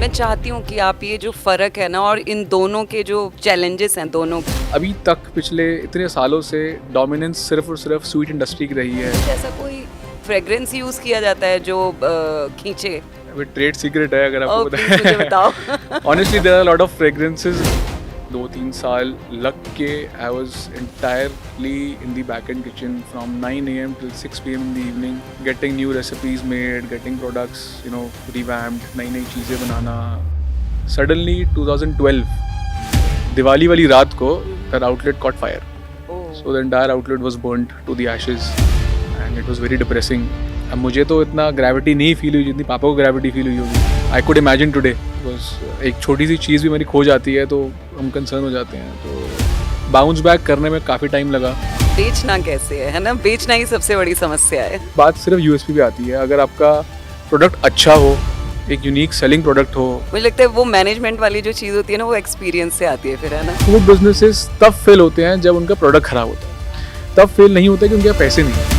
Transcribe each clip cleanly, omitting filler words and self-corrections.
मैं चाहती हूँ कि आप ये जो फ़र्क है ना और इन दोनों के जो चैलेंजेस हैं दोनों, अभी तक पिछले इतने सालों से डोमिनेंस सिर्फ और सिर्फ स्वीट इंडस्ट्री की रही है। ऐसा कोई फ्रेग्रेंस यूज़ किया जाता है जो खींचे? अभी ट्रेड सीक्रेट है अगर आपको पता प्लीज़ मुझे है। बताओ। Honestly there are lot of fragrances. 2-3 साल लग के I was entirely in the back end kitchen from 9 a.m. till 6 p.m. in the evening, getting new recipes made, getting products, revamped, नई नई चीज़ें बनाना। Suddenly 2012 दिवाली वाली रात को that outlet caught fire. So the entire outlet was burnt to the ashes and it was very depressing. अब मुझे तो इतना ग्रेविटी नहीं फील हुई जितनी पापा को ग्रेविटी फील हुई होगी। I could imagine today because एक छोटी सी चीज़ भी मेरी खो जाती है तो हम कंसर्न हो जाते हैं। तो बाउंस बैक करने में काफ़ी टाइम लगा। बेचना कैसे है ना? बेचना ही सबसे बड़ी समस्या है। बात सिर्फ यूएसपी पे आती है। अगर आपका प्रोडक्ट अच्छा हो, एक यूनिक सेलिंग प्रोडक्ट हो। मुझे लगता है वो मैनेजमेंट वाली जो चीज़ होती है ना, वो एक्सपीरियंस से आती है फिर, है ना? फूड बिजनेसेस तब फेल होते हैं जब उनका प्रोडक्ट खराब होता है। तब फेल नहीं होता कि उनके पास पैसे नहीं।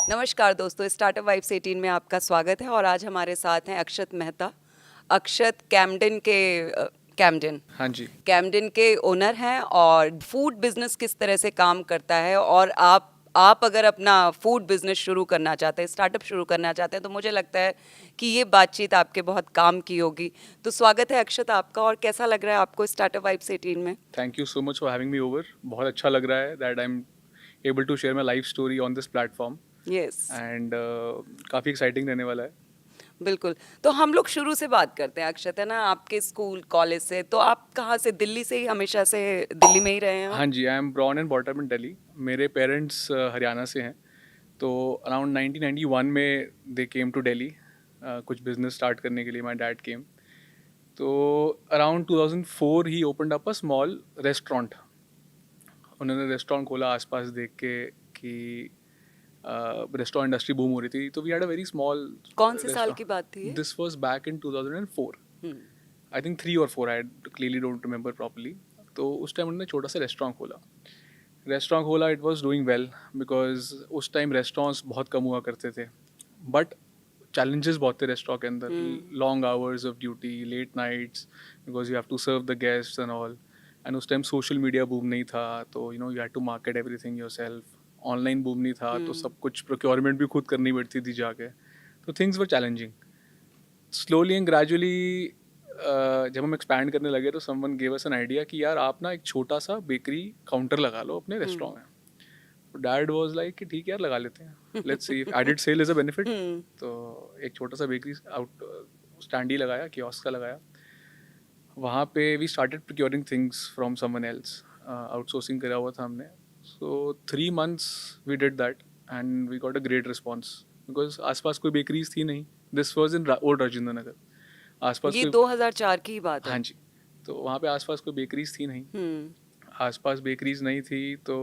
नमस्कार दोस्तों, स्टार्टअप वाइब्स 18 में आपका स्वागत है और आज हमारे साथ हैं अक्षत मेहता। अक्षत कैमडन हाँ जी। कैमडन के ओनर हैं और फूड बिजनेस किस तरह से काम करता है, और आप अगर अपना फूड बिजनेस शुरू करना चाहते हैं, स्टार्टअप शुरू करना चाहते हैं, तो मुझे लगता है कि ये बातचीत आपके बहुत काम की होगी। तो स्वागत है अक्षत आपका, और कैसा लग रहा है आपको स्टार्टअप वाइब्स 18 में? Thank you so much for having me over. बहुत अच्छा लग रहा है that I am able to share my life story on this platform yes, and काफ़ी एक्साइटिंग रहने वाला है। बिल्कुल। तो हम लोग शुरू से बात करते हैं अक्षत, है ना? आपके स्कूल कॉलेज से, तो आप कहाँ से? दिल्ली से ही हमेशा से दिल्ली में ही रहे हैं आप? हाँ जी, I am born and brought up in Delhi. मेरे पेरेंट्स हरियाणा से हैं। तो अराउंड 1991 में दे केम टू दिल्ली कुछ बिजनेस स्टार्ट करने के लिए। My dad came. तो अराउंड 2004 ही opened up a small restaurant. उन्होंने रेस्टोरेंट खोला आसपास देख के कि रेस्टोरेंट इंडस्ट्री बूम हो रही थी। तो we had a very small. कौन से साल की बात थी ये? This was back in 2004। I think 3 और 4, I clearly don't remember properly. तो उस टाइम उन्होंने छोटा सा रेस्टोरेंट खोला। It was doing well because उस टाइम रेस्टोरेंट्स बहुत कम हुआ करते थे, बट चैलेंजेस बहुत थे रेस्टोरेंट के अंदर। Long hours of duty, late nights, because you have to serve the guests and all. And उस टाइम सोशल मीडिया बूम नहीं था, तो you had to market everything yourself. Online boom नहीं था, तो सब कुछ प्रोक्योरमेंट भी खुद करनी पड़ती थी जाके। तो things were challenging. Slowly and gradually जब हम एक्सपैंड करने लगे तो someone gave us an idea कि यार आप ना एक छोटा सा बेकरी काउंटर लगा लो अपने रेस्टोरेंट में। तो डैड वाज लाइक कि ठीक है यार लगा लेते हैं, let's see if added sale is a benefit. तो एक छोटा सा बेकरी आउट स्टैंड ही लगाया, कियोस्क का लगाया। वहाँ पे we started procuring things from someone else. Outsourcing करा हुआ था हमने। सो 3 months we did that and we got a great response because आसपास कोई बेकरीज थी नहीं। This was in old Rajendra Nagar. आसपास ये कोई 2004 की ही बात हाँ है। जी। तो वहाँ पे आसपास कोई बेकरीज थी नहीं। आसपास बेकरीज नहीं थी तो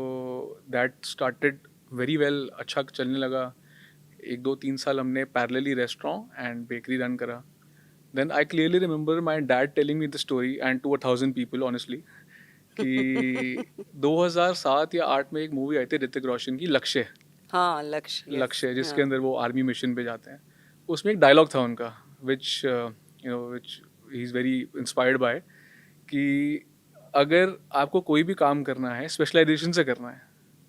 दैट स्टार्टेड वेरी वेल। अच्छा चलने लगा। 1-2-3 साल हमने parallelly restaurant and bakery run करा। Then I clearly remember my dad telling me the story and to 1,000 people honestly कि 2007 या 8 में एक मूवी आई थी ऋतिक रोशन की, लक्ष्य। हाँ, लक्ष्य, यस, लक्ष्य जिसके हाँ। अंदर वो आर्मी मिशन पे जाते हैं। उसमें एक डायलॉग था उनका which which he is very inspired by कि अगर आपको कोई भी काम करना है स्पेशलाइजेशन से करना है,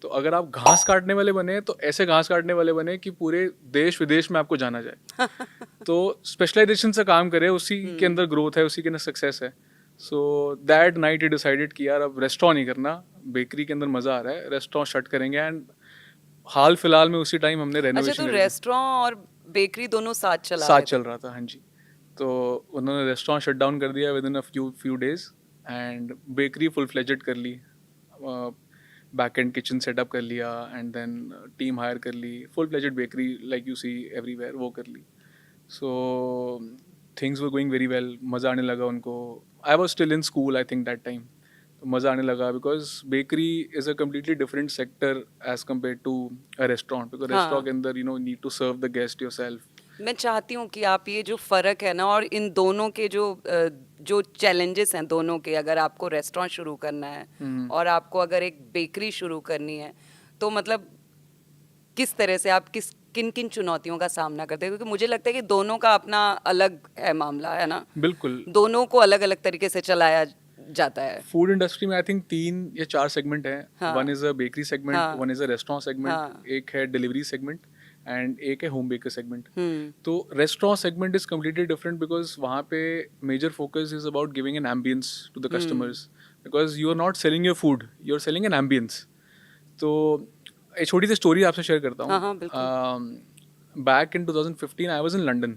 तो अगर आप घास काटने वाले बने तो ऐसे घास काटने वाले बने कि पूरे देश विदेश में आपको जाना जाए। तो स्पेशलाइजेशन से काम करे, उसी के अंदर ग्रोथ है, उसी के अंदर सक्सेस है। So that night he decided कि यार अब रेस्टोरेंट नहीं करना, बेकरी के अंदर मज़ा आ रहा है, रेस्टोरेंट शट करेंगे। एंड हाल फिलहाल में उसी टाइम हमने अच्छा, रेनोवेशन तो करी थी। रेस्टोरेंट और बेकरी दोनों साथ चला साथ रहे थे? चल रहा था, हाँ जी। तो उन्होंने रेस्टोरेंट शट डाउन कर दिया within a few days and bakery full fledged कर ली। बैक एंड किचन सेटअप कर लिया एंड देन टीम हायर कर ली, full fledged bakery like you see everywhere वो कर ली. So things were going very well, मज़ा आने लगा उनको. I was still in school I think that time. तो मज़ा आने लगा because bakery is a completely different sector as compare to a restaurant, because restaurant के अंदर need to serve the guest yourself. मैं चाहती हूँ कि आप ये जो फ़र्क है ना, और इन दोनों के जो चैलेंजेस हैं दोनों के, अगर आपको रेस्टोरेंट शुरू करना है और आपको अगर एक बेकरी शुरू करनी है, तो मतलब किस तरह से आप किन किन चुनौतियों का सामना करते हैं? क्योंकि मुझे लगता है कि दोनों का अपना अलग है मामला, है ना? बिल्कुल. दोनों को अलग अलग तरीके से चलाया जाता है. फूड इंडस्ट्री में आई थिंक 3 या 4 सेगमेंट हैं. हाँ. One is a bakery segment, हाँ. One is a restaurant segment, हाँ. एक है डिलीवरी सेगमेंट एंड एक है होम बेकर सेगमेंट. हम्म. तो restaurant segment is completely different because वहाँ पे major focus is about giving an ambiance to the customers, because you are not selling your food, you are selling an ambiance. तो एक छोटी सी story आपसे share करता हाँ, हाँ, बिल्कुल. हूँ. Back in 2015 I was in London.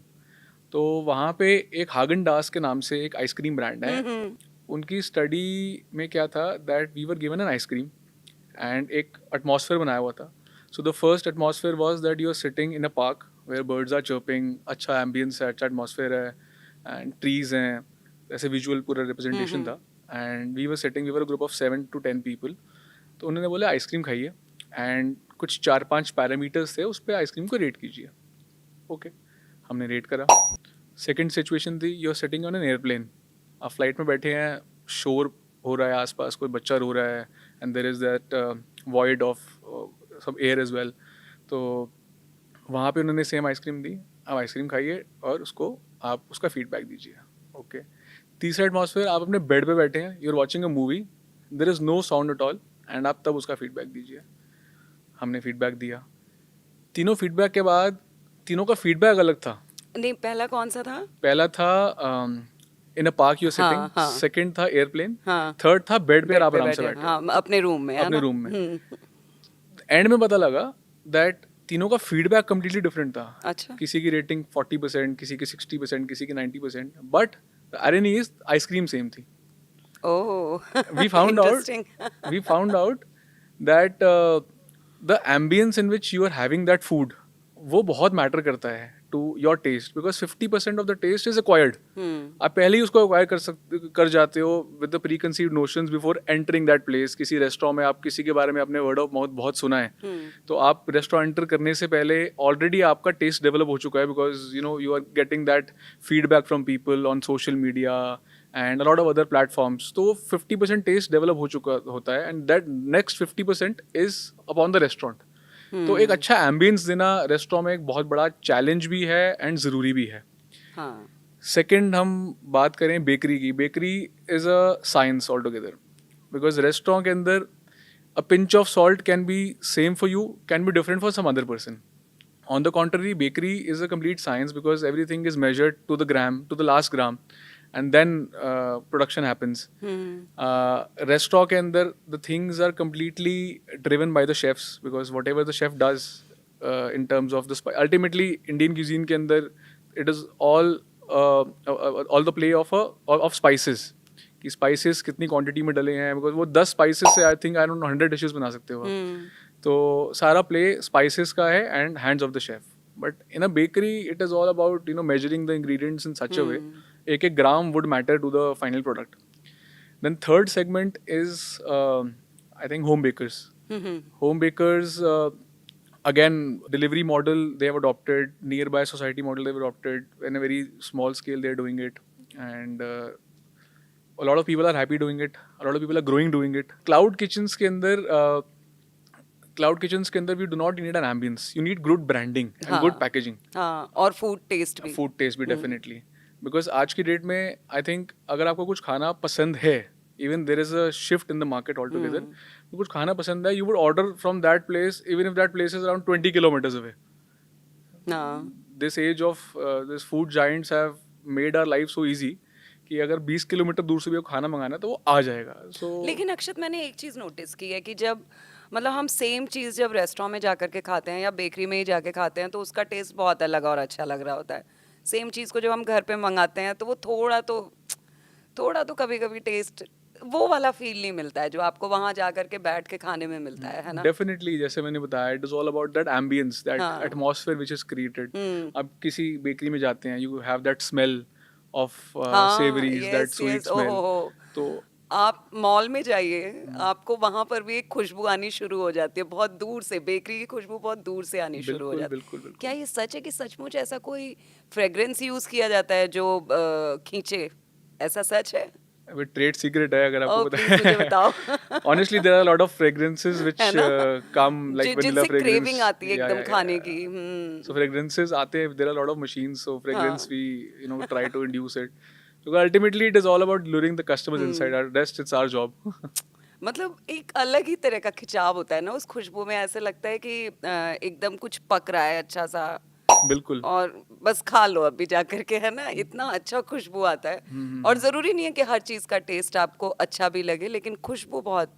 तो वहाँ पे एक हागन डास के नाम से एक आइसक्रीम ब्रांड है. उनकी स्टडी में क्या था that we were given an ice cream and एक एटमॉस्फेयर बनाया हुआ था. So the first atmosphere was that you are sitting in a park where birds are chirping, अच्छा एम्बियंस है, अच्छा एटमॉस्फेयर है एंड ट्रीज हैं, ऐसे विजुअल पूरा रिप्रेजेंटेशन था. And we were sitting, we were a group of 7 to 10 people. तो उन्होंने बोला आइसक्रीम खाइए एंड कुछ 4-5 पैरामीटर्स थे, उस पर आइसक्रीम को रेट कीजिए. ओके, हमने रेट करा. सेकेंड सिचुएशन थी, you are sitting on an airplane. आप फ्लाइट में बैठे हैं, शोर हो रहा है आसपास, कोई बच्चा रो रहा है and there is that void of सब एयर एज वेल. तो वहाँ पे उन्होंने सेम आइसक्रीम दी, आप आइसक्रीम खाइए और उसको आप उसका फीडबैक दीजिए. ओके. तीसरा एटमॉस्फेयर, आप अपने बेड पे बैठे हैं, you are watching a movie, there is no sound at all and आप तब उसका फीडबैक दीजिए. हमने फीडबैक दिया. तीनों फीडबैक के बाद तीनों का फीडबैक अलग था. नहीं, पहला कौन सा था? पहला था इन अ पार्क यू सिटिंग, हाँ. सेकंड था एयरप्लेन, हाँ. थर्ड था बेड पे बेड आप पे आराम से बैठे, बैठे हाँ, अपने रूम में, है अपने ना? रूम में. एंड में पता लगा दैट तीनों का फीडबैक कम्प्लीटली डिफरेंट था. अच्छा. किसी की रेटिंग 40%, किसी की 60%, किसी की 90%, but irony is ice cream same थी. ओह. we found out interesting. we found out that the ambience in which you are having that food वो बहुत मैटर करता है to your taste, because 50% of the taste is acquired. आप पहले ही उसको acquire कर जाते हो with the preconceived notions before entering that place. किसी रेस्टोरेंट में आप किसी के बारे में आपने वर्ड ऑफ माउथ बहुत सुना है, तो आप रेस्टोरेंट एंटर करने से पहले ऑलरेडी आपका टेस्ट डेवलप हो चुका है, because you are getting that feedback from people on social media and a lot of other platforms. तो 50% टेस्ट डेवलप हो चुका होता है and that next 50% is upon the restaurant. तो एक अच्छा एम्बियंस देना रेस्टोरेंट में एक बहुत बड़ा चैलेंज भी है एंड ज़रूरी भी है. हाँ. सेकंड, हम बात करें बेकरी की. Bakery is a science altogether, because restaurant के अंदर a pinch of salt can be same for you, can be different for some other person. On the contrary, bakery is a complete science because everything is measured to the gram, to the last gram, and then production happens. Restaurant के अंदर the things are completely driven by the chefs, because whatever the chef does in terms of the ultimately Indian cuisine के अंदर it is all the play of spices. कि spices कितनी quantity में डले हैं, because वो 10 स्पाइसेस से I think I don't know 100 dishes बना सकते हो आप. तो सारा प्ले स्पाइसेस का है and hands of the chef. But in a bakery it is all about measuring the ingredients in such a way, एक एक gram would matter to the final product. Then third segment is I think home bakers. Home bakers, again, delivery model they have adopted, nearby society model they've adopted. In a very small scale they're doing it, and a lot of people are happy doing it, a lot of people are growing doing it. Cloud kitchens के अंदर we do not need an ambience, you need good branding and good packaging. हाँ, और food taste भी. Food taste भी definitely, because आज की date में I think अगर आपको कुछ खाना पसंद है, even there is a shift in the market altogether, कुछ खाना पसंद है, you would order from that place even if that place is around 20 kilometers away. This age of this food giants have made our life so easy कि अगर 20 kilometre दूर से भी खाना मंगाना है तो वो आ जाएगा. सो लेकिन अक्षत, मैंने एक चीज़ नोटिस की है कि जब मतलब हम सेम चीज़ जब रेस्टोरेंट में जा के खाते हैं या बेकरी में ही जाके खाते हैं तो उसका टेस्ट बहुत अलग और अच्छा लग रहा होता है. सेम चीज़ को जब हम घर पे मंगाते हैं तो वो थोड़ा तो कभी कभी टेस्ट वो वाला फील नहीं मिलता है जो आपको वहां जा करके बैठ के खाने में मिलता है ना? डेफिनेटली, जैसे मैंने बताया, it is all about that ambiance, that हाँ। Atmosphere which is created. Hmm. अब किसी बेकरी में जाते हैं, you have that smell of हाँ, savouries, that yes sweet yes, smell. ओहो हो। तो आप मॉल में जाइए, आपको वहां पर भी एक खुशबू आनी शुरू हो जाती है, बहुत दूर से बेकरी की खुशबू बहुत दूर से आनी शुरू हो बिल्कुल जाती बिल्कुल है। क्या बिल्कुल. ये सच है कि सचमुच ऐसा कोई फ्रेग्रेंस यूज किया जाता है जो खींचे? ऐसा सच है? अभी ट्रेड सीक्रेट है अगर आपको ओ पता प्लीज मुझे है. बताओ। Honestly, there are a lot of fragrances which है ना? come like vanilla जिनसे fragrance. क्रेविंग आती है Yeah, एकदम yeah, खाने yeah. की। So fragrances आते हैं. There are a lot of machines. So fragrance, हाँ। we try to induce it. Because ultimately, it is all about luring the customers inside. Hmm. Our rest, it's our job. मतलब एक अलग ही तरह का खिंचाव होता है ना उस खुशबू में, ऐसे लगता है कि एकदम कुछ पक रहा है अच्छा सा, बिल्कुल. और बस खा लो अभी जा करके, है ना? इतना अच्छा खुशबू आता है। और जरूरी नहीं है कि हर चीज का टेस्ट आपको अच्छा भी लगे, लेकिन खुशबू बहुत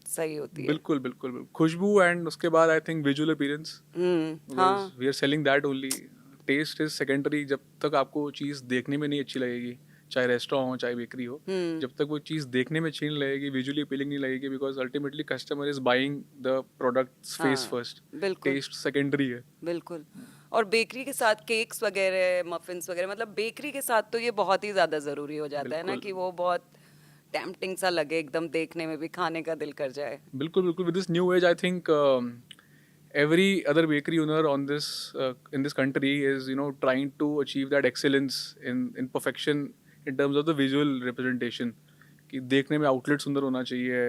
सही होती है। बिल्कुल बिल्कुल बिल्कुल. खुशबू एंड उसके बाद I think visual appearance. Because हाँ। We are selling that only. Taste is secondary. जब तक आपको चीज़ देखने में नहीं अच्छी लगेगी, चाहे रेस्टोरेंट हो चाहे बेकरी हो, हम्म। जब तक वो चीज़ देखने में अच्छी नहीं लगेगी, विजुअली अपीलिंग नहीं लगेगी, because ultimately customer is buying the products face हाँ फर्स्ट. बिल्कुल टेस्ट सेकेंडरी है. बिल्कुल। और बेकरी के साथ केक्स वगैरह, मफिन्स वगैरह, मतलब बेकरी के साथ तो ये बहुत ही ज्यादा जरूरी हो जाता है ना, बिल्कुल कि वो बहुत टेम्पटिंग सा लगे, एकदम देखने में भी खाने का दिल कर जाए। बिल्कुल बिल्कुल. With this new age, I think every other bakery owner on this in this country is trying to achieve that excellence in perfection in terms of the visual representation. कि देखने में आउटलेट सुंदर होना चाहिए,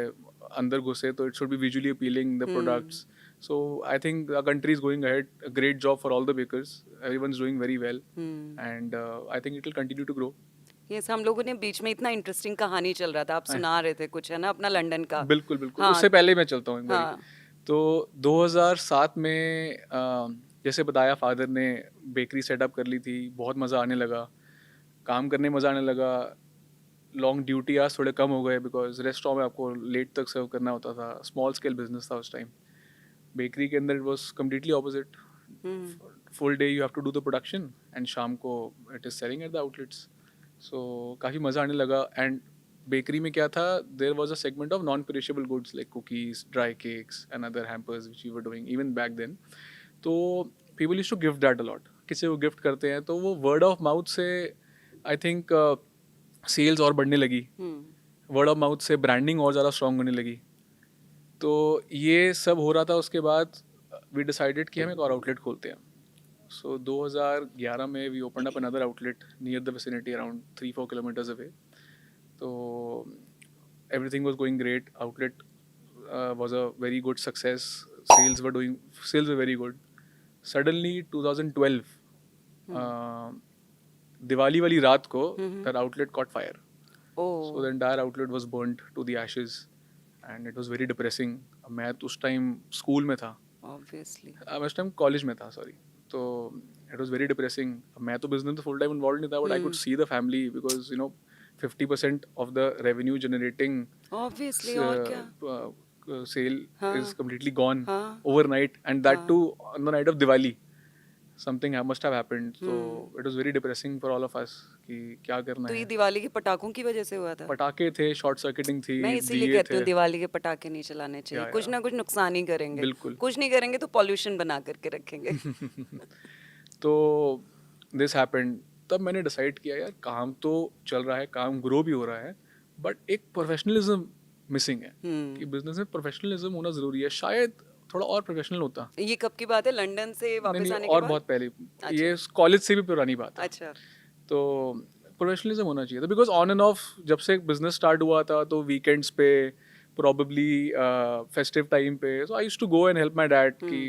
अंदर घुसे तो it should B visually appealing the products. So I think the country is going ahead. A great job for all the bakers. Everyone's doing very well, and I think it will continue to grow. Yes, हम लोगों ने बीच में इतना interesting कहानी चल रहा था, आप सुना रहे थे कुछ, है ना, अपना लंदन का? बिल्कुल बिल्कुल. हाँ। उससे पहले मैं चलता हूँ एक बारी. हाँ। तो 2007 में जैसे बताया, फादर ने बेकरी सेटअप कर ली थी. बहुत मज़ा आने लगा, काम करने मज़ा आने लगा. लॉन्ग ड्यूटी आज थोड़े कम हो गए, बिकॉज रेस्टोरेंट में आपको लेट तक सर्व करना होता था. स्मॉल स्केल बिजनेस था उस टाइम. बेकरी के अंदर it was completely opposite. Full day you have to do the production, and शाम को it is selling at the outlets. So काफ़ी मज़ा आने लगा. एंड बेकरी में क्या था, there was a segment of non perishable goods like cookies, dry cakes and other hampers which you were doing even back then. तो people used to gift that a lot. किसी को गिफ्ट करते हैं तो वो वर्ड ऑफ माउथ से I think sales और बढ़ने लगी. वर्ड ऑफ माउथ से ब्रांडिंग और ज़्यादा स्ट्रॉन्ग होने लगी. तो ये सब हो रहा था. उसके बाद वी डिसाइडेड कि हम एक और आउटलेट खोलते हैं. सो 2011 में we opened up another outlet near the vicinity around 3-4 kilometers away. तो everything was going great. Outlet was a very good success. Sales were very good. Suddenly 2012 Diwali वाली रात को that outlet caught fire. So the entire outlet was burnt to the ashes, and it was very depressing. मैं तो उस time school में था, obviously. मैं उस टाइम कॉलेज में था, सॉरी. तो इट वाज वेरी डिप्रेसिंग. मैं तो बिजनेस में फुल टाइम इन्वॉल्व नहीं था, but I could see the family, because 50% of the revenue generating obviously, और क्या। sale हाँ. is completely gone हाँ. overnight, and that हाँ. too on the night of Diwali. Something must have happened. So it was very depressing for all of us कि क्या करना तो ये है. दिवाली के पटाखों की वजह से हुआ था? पटाखे थे, शॉर्ट सर्किटिंग थी, मैं इसीलिए दिए कहती थे. हूँ दिवाली के पटाखे नहीं चलाने चाहिए, कुछ ना कुछ नुकसान ही करेंगे। बिल्कुल. कुछ नहीं करेंगे तो पॉल्यूशन बना करके रखेंगे। तो दिस हैपेंड. तब मैंने डिसाइड किया, यार काम तो चल रहा है, काम ग्रो भी हो रहा है, बट एक प्रोफेशनलिज्म मिसिंग है. कि बिजनेस में प्रोफेशनलिज्म होना जरूरी है. शायद थोड़ा और प्रोफेशनल होता. ये कब की बात है? लंदन से वापस नहीं, आने के और बाद? बहुत पहले. अच्छा. ये कॉलेज से भी पुरानी बात है. अच्छा. तो प्रोफेशनलिज्म होना चाहिए था, बिकॉज ऑन एंड ऑफ जब से बिजनेस स्टार्ट हुआ था, तो वीकेंड्स पे, probably festive time पे, so I used to go and help my dad कि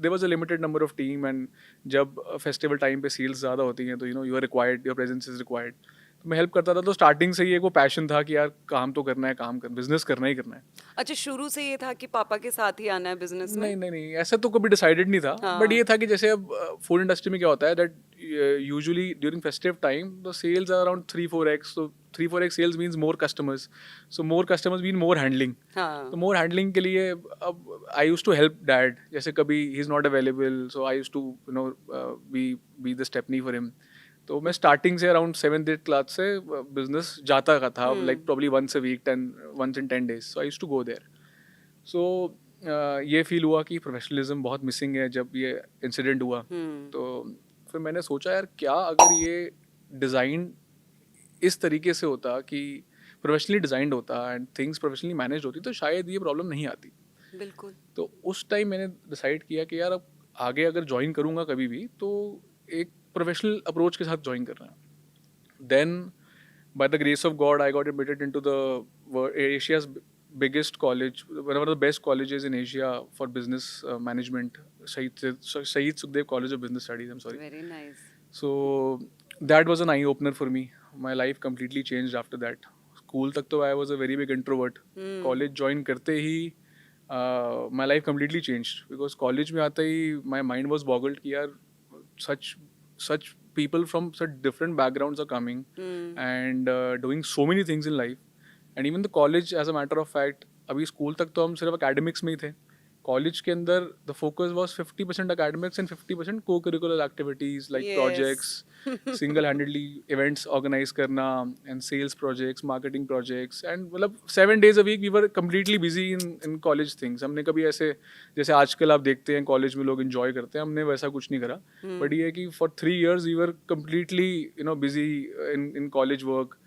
there was a limited number of team, and जब festival time पे sales ज़्यादा होती हैं तो you are required, your presence is required. तो मैं हेल्प करता था. तो स्टार्टिंग से ही एक वो पैशन था कि यार काम तो करना है, बिजनेस करना ही करना है. अच्छा, शुरू से ये था कि पापा के साथ ही आना है बिजनेस में? नहीं, ऐसा तो कभी डिसाइडेड नहीं था. बट ये था कि जैसे अब फूड इंडस्ट्री में क्या होता है, that usually during festive time the sales are around 3-4x. तो 3-4x sales means more customers. So more customers mean more handling. तो मोर हैंडलिंग के लिए अब I use to help dad. जैसे कभी he is not available, so I use to be the stepney for him. तो मैं starting से around 7th 8th class से बिजनेस जाता का था, like probably once a week, 10 days, so I used to go there. सो ये feel हुआ कि प्रोफेशनलिज्म बहुत मिसिंग है जब ये इंसिडेंट हुआ. तो फिर मैंने सोचा यार क्या अगर ये डिज़ाइन इस तरीके से होता कि प्रोफेशनली डिज़ाइंड होता एंड थिंग्स प्रोफेशनली मैनेज होती तो शायद ये प्रॉब्लम नहीं आती. बिल्कुल. तो उस टाइम मैंने डिसाइड किया कि यार अब आगे अगर ज्वाइन करूँगा कभी भी तो एक प्रोफेशनल अप्रोच के साथ ज्वाइन करना है. Then by the grace of God, I got admitted into the Asia's biggest college, one of the best colleges in Asia for business management, Shahid Sukhdev College of Business Studies. I'm sorry. Very nice. So that was an eye opener for me. My life completely changed after that. School तक तो I was a very big introvert. College join करते ही my life completely changed because college में आते ही my mind was boggled कि यार such people from such different backgrounds are coming and doing so many things in life. And even the college, as a matter of fact, अभी school तक तो हम सिर्फ academics में ही थे. कॉलेज के अंदर the focus was 50% academics and 50% co-curricular activities like Yes. projects, single-handedly events organize करना and sales projects, marketing projects, and मतलब 7 days a week we were completely busy in college things. हमने कभी ऐसे जैसे आजकल आप देखते हैं कॉलेज में लोग enjoy करते हैं, हमने वैसा कुछ नहीं करा. But ये है कि for 3 years we were completely busy in college work.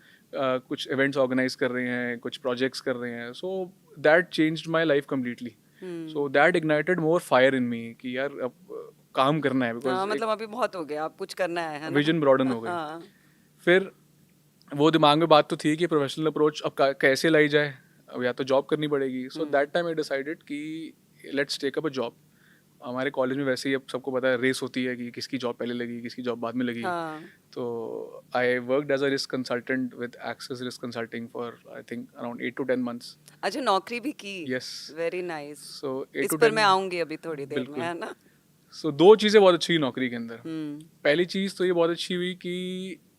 कुछ events organize कर रहे हैं, कुछ projects कर रहे हैं. So that changed my life completely. So that ignited more fire in me कि यार अब काम करना है हाँ, because मतलब अभी बहुत हो गया, अब कुछ करना है ना. विजन ब्रॉडन हो गई. हाँ. फिर वो दिमाग में बात तो थी कि प्रोफेशनल अप्रोच अब कैसे लाई जाए, अब या तो जॉब करनी पड़ेगी. So that time I decided कि let's take up a job. हमारे कॉलेज में वैसे ही अब सबको पता है रेस होती है कि किसकी जॉब पहले लगी, किसकी जॉब बाद में लगी. हाँ. तो I worked as a risk consultant with Access Risk Consulting for I think around 8 to 10 months. अच्छा, नौकरी भी की. Yes. Very nice. So 8 इस to पर 10 मैं आऊंगी अभी थोड़ी देर में, बिल्कुल. है ना. सो दो चीज़ें बहुत अच्छी हुई नौकरी के अंदर. हम्म. पहली चीज़ तो ये बहुत अच्छी हुई कि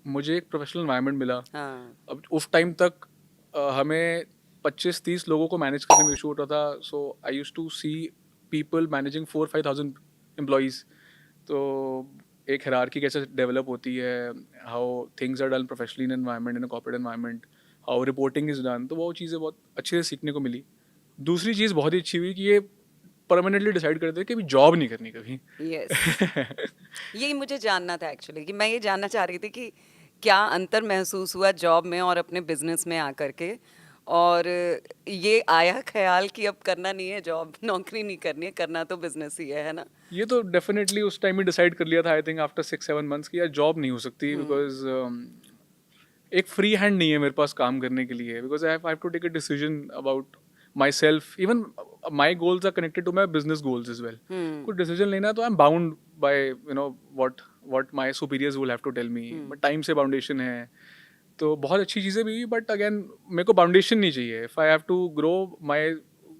मुझे एक प्रोफेशनल एनवायरनमेंट मिला. हाँ. अब उस टाइम तक हमें 25-30 लोगों को मैनेज करने में इशू होता था. So I used to see people managing 4-5,000 employees. तो एक हायरार्की कैसे डेवलप होती है, how things are done professionally in environment, in a corporate environment, how reporting is done. तो वो चीज़ें बहुत अच्छे से सीखने को मिली. दूसरी चीज़ बहुत ही अच्छी हुई कि ये परमानेंटली डिसाइड करते हैं कि अभी जॉब नहीं करनी कभी. यस. यही मुझे जानना था एक्चुअली, कि मैं ये जानना चाह रही थी कि क्या अंतर महसूस हुआ जॉब में और अपने बिजनेस में आकर के, और ये आया ख्याल कि अब करना नहीं है जॉब, नौकरी नहीं करनी है, करना तो बिजनेस ही है ना. ये तो डेफिनेटली उस टाइम ही डिसाइड कर लिया था आई थिंक आफ्टर 6-7 months कि यार जॉब नहीं हो सकती बिकॉज एक फ्री हैंड नहीं है मेरे पास काम करने के लिए. Because I have to take a decision about myself. Even my goals are connected to my business goals as well. कुछ डिसीजन लेना है तो I am bound by what my superiors will have to tell me. But time से boundation है तो बहुत अच्छी चीज़ें भी. बट अगेन मेरे को बाउंडेशन नहीं चाहिए. If I have to grow, my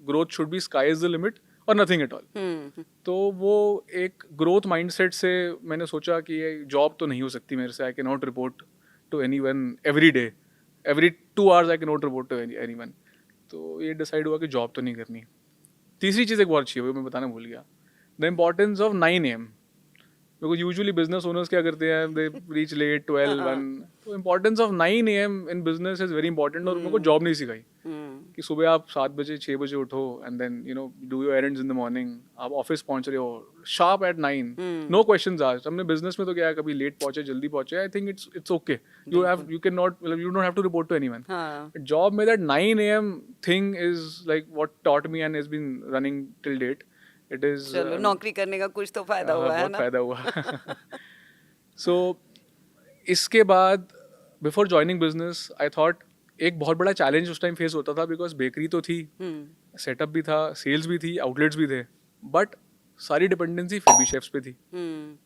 growth should be sky is the limit और नथिंग एट ऑल. तो वो एक ग्रोथ माइंडसेट से मैंने सोचा कि ये जॉब तो नहीं हो सकती मेरे से. I can not report to anyone every day, every 2 hours I can not report to anyone. तो ये डिसाइड हुआ कि जॉब तो नहीं करनी. तीसरी चीज़ एक बहुत अच्छी हुई, मैं बताना भूल गया, the importance of 9 AM. Because usually business owners क्या करते हैं, दे रीच लेट 12-1. तो importance of 9 AM in business is very important. और उनको जॉब नहीं सिखाई कि सुबह आप 7 बजे 6 बजे उठो and then do your errands in the morning. आप ऑफिस पहुंच रहे हो sharp at 9, no questions asked. हमने बिजनेस में तो क्या है, कभी लेट पहुंचे जल्दी पहुंचे, I think it's okay. You can not, you don't have to report to anyone. Job में that 9 AM thing is like what taught me and has been running till date. It is चलो, नौकरी करने का कुछ तो फायदा हुआ है ना. फायदा हुआ. सो इसके बाद before joining business I thought एक बहुत बड़ा चैलेंज उस टाइम फेस होता था बिकॉज बेकरी तो थी, सेटअप भी था, सेल्स भी थी, आउटलेट्स भी थे, बट सारी डिपेंडेंसी फिर भी शेफ्स पे थी.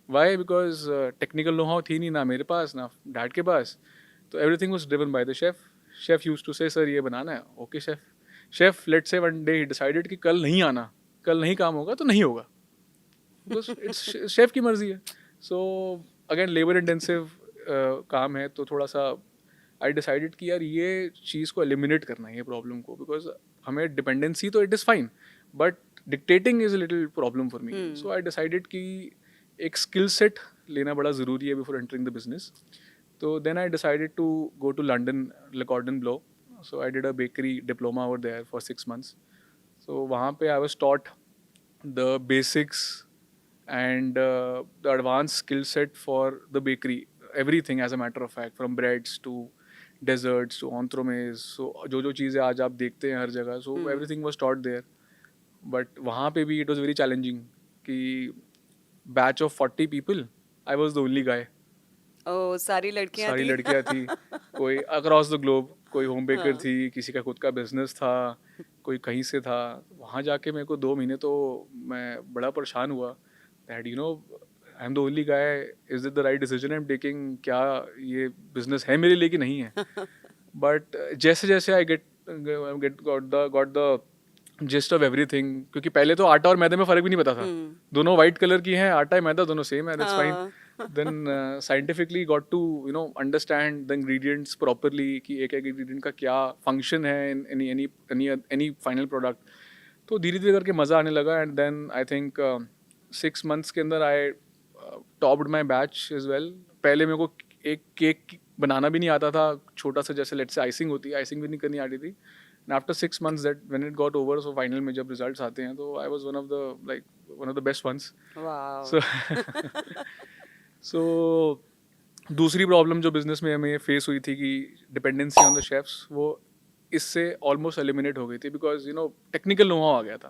Why? Because technical know how थी नहीं, ना मेरे पास ना डैड के पास. तो everything was driven by the chef. Chef used to say sir ये बनाना है, okay chef. Chef let's say one day ही डिसाइडेड कि कल नहीं आना, कल नहीं काम होगा तो नहीं होगा. इट्स शेफ की मर्जी है. सो अगेन लेबर इंटेंसिव काम है, तो थोड़ा सा आई डिसाइडेड कि यार ये चीज़ को एलिमिनेट करना है, ये प्रॉब्लम को. बिकॉज हमें डिपेंडेंसी तो it is fine, but dictating is a little problem for me. So I decided कि एक स्किल सेट लेना बड़ा ज़रूरी है बिफोर एंटरिंग द बिजनेस. तो then I decided to go to London, Le Cordon Bleu. So I did a bakery diploma over there for 6 months. So वहाँ पे I was taught the basics and the advanced skill set for the bakery. Everything, as a matter of fact, from breads to desserts to entremets. So जो चीज़ें आज आप देखते हैं हर जगह, so everything was taught there. But वहाँ पे भी it was very challenging कि batch of 40 people, I was the only guy. ओ सारी लड़कियां सारी थी लड़कियां थी, कोई अक्रॉस द ग्लोब, कोई होम बेकर हाँ. थी, किसी का खुद का बिजनेस था, कोई कहीं से था. वहाँ जाके मेरे को 2 महीने तो मैं बड़ा परेशान हुआ that I am the only guy, is it the right decision I am taking, क्या ये बिजनेस है मेरे लिए कि नहीं है. बट जैसे जैसे I get got the gist of everything, क्योंकि पहले तो आटा और मैदे में फ़र्क भी नहीं पता था. दोनों वाइट कलर की हैं, आटा मैदा दोनों सेम है, that's fine. then scientifically got to understand the ingredients properly कि एक एक ingredient का क्या function है in any final product. तो धीरे धीरे करके मज़ा आने लगा. and then I think 6 months के अंदर I topped my batch as well. पहले मेरे को एक केक बनाना भी नहीं आता था, छोटा सा, जैसे लेट्स से आइसिंग होती है, आइसिंग भी नहीं करनी आती थी. And after 6 months that when it got over, so final में जब results आते हैं तो I was one of the best ones. Wow So सो दूसरी प्रॉब्लम जो बिजनेस में हमें फेस हुई थी कि डिपेंडेंसी ऑन द शेफ्स, वो इससे ऑलमोस्ट एलिमिनेट हो गई थी बिकॉज टेक्निकल नो हाउ आ गया था.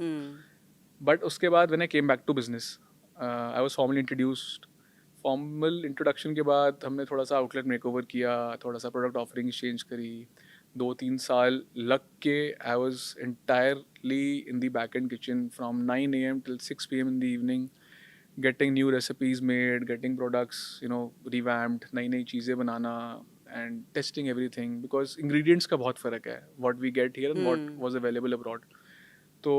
बट उसके बाद when I came back to business, I was formally introduced. Formal introduction के बाद हमने थोड़ा सा आउटलेट मेकओवर किया, थोड़ा सा प्रोडक्ट ऑफरिंग चेंज करी. 2-3 साल लग के I was entirely in the back end kitchen from 9 AM till 6 PM in the evening, getting new recipes made, getting products revamped, नई नई चीज़ें बनाना and testing everything because ingredients का बहुत फ़र्क है, what we get here and what was available abroad. तो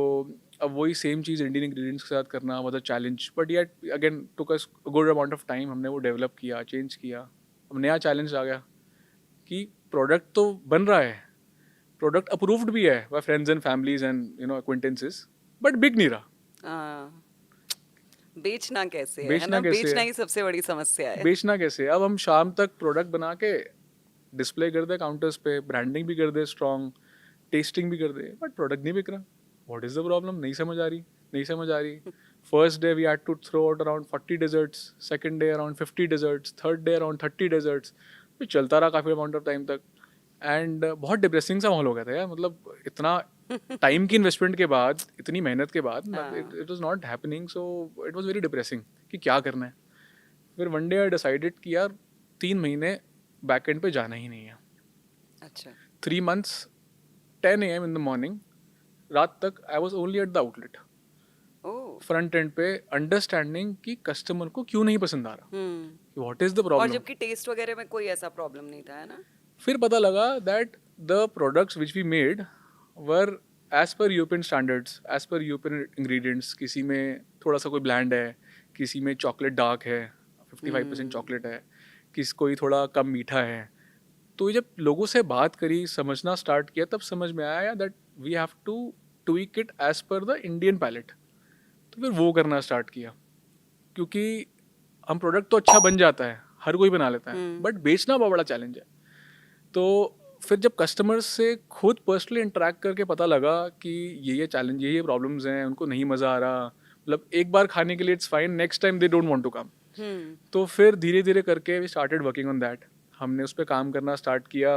अब वही सेम चीज़ इंडियन इंग्रेडिएंट्स के साथ करना was a challenge, but yet again took us a good amount of time. हमने वो डेवलप किया, चेंज किया. अब नया चैलेंज आ गया कि प्रोडक्ट तो बन रहा है, प्रोडक्ट अप्रूव्ड भी है by friends and families and acquaintances, but बिक नहीं रहा. बेचना कैसे है बेचना ना, कैसे बेचना है? ही सबसे बड़ी समस्या है. बेचना कैसे? अब हम शाम तक प्रोडक्ट बना के डिस्प्ले कर दे काउंटर्स पे, ब्रांडिंग भी कर दे स्ट्रॉन्ग, टेस्टिंग भी कर दे, बट प्रोडक्ट नहीं बिक रहा. What is the problem? नहीं समझ आ रही. First day we had to throw out around 40 desserts, second day around 50 desserts, third day around 30 desserts. तो चलता रहा काफ़ी अमाउंट ऑफ टाइम तक. एंड बहुत डिप्रेसिंग सा माहौल हो गया था यार. मतलब इतना टाइम की इन्वेस्टमेंट के बाद, इतनी मेहनत के बाद, it was not happening. So it was very depressing कि क्या करना है. फिर वन डे आई डिसाइडेड कि यार 3 महीने बैक एंड पे जाना ही नहीं है. अच्छा. 3 months 10 AM in the morning, रात तक I was only at the outlet, oh. Front end पे, अंडरस्टैंडिंग कि कस्टमर को क्यों नहीं पसंद आ रहा, व्हाट इज द और प्रॉब्लम. जबकि टेस्ट वगैरह में कोई ऐसा प्रॉब्लम नहीं था, है ना. फिर पता लगा that the products which we made were as per European standards, as per European ingredients. किसी में थोड़ा सा कोई ब्लैंड है, किसी में चॉकलेट डार्क है, 55% चॉकलेट है, कोई थोड़ा कम मीठा है. तो जब लोगों से बात करी, समझना स्टार्ट किया, तब समझ में आया that we have to tweak it as per the Indian palate. तो फिर वो करना स्टार्ट किया, क्योंकि हम प्रोडक्ट तो अच्छा बन जाता है, हर कोई बना लेता है, बट बेचना बहुत बड़ा चैलेंज है. तो फिर जब कस्टमर्स से खुद पर्सनली इंटरेक्ट करके पता लगा कि ये चैलेंज, ये प्रॉब्लम्स हैं, उनको नहीं मज़ा आ रहा, मतलब एक बार खाने के लिए it's fine, next time they don't want to come. तो फिर धीरे धीरे करके we started working on that. हमने उस पर काम करना स्टार्ट किया,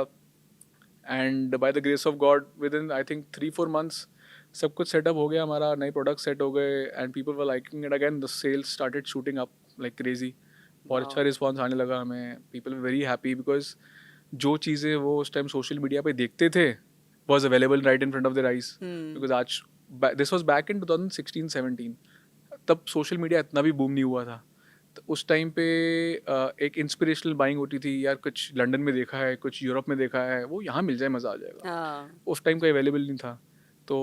and by the grace of God within I think 3-4 months सब कुछ सेटअप हो गया हमारा, नए प्रोडक्ट सेट हो गए, and people were liking it again. The sales started shooting up like crazy. बहुत अच्छा रिस्पॉन्स आने लगा हमें. पीपल वेरी हैप्पी बिकॉज जो चीज़ें वो उस टाइम सोशल मीडिया पे देखते थे was available right in front of their eyes. Because आज दिस वॉज बैक इन 2016-17. तब सोशल मीडिया इतना भी बूम नहीं हुआ था. तो उस टाइम पे एक इंस्पिरेशनल बाइंग होती थी यार, कुछ लंदन में देखा है, कुछ यूरोप में देखा है, वो यहाँ मिल जाए मज़ा आ जाएगा. उस टाइम का अवेलेबल नहीं था. तो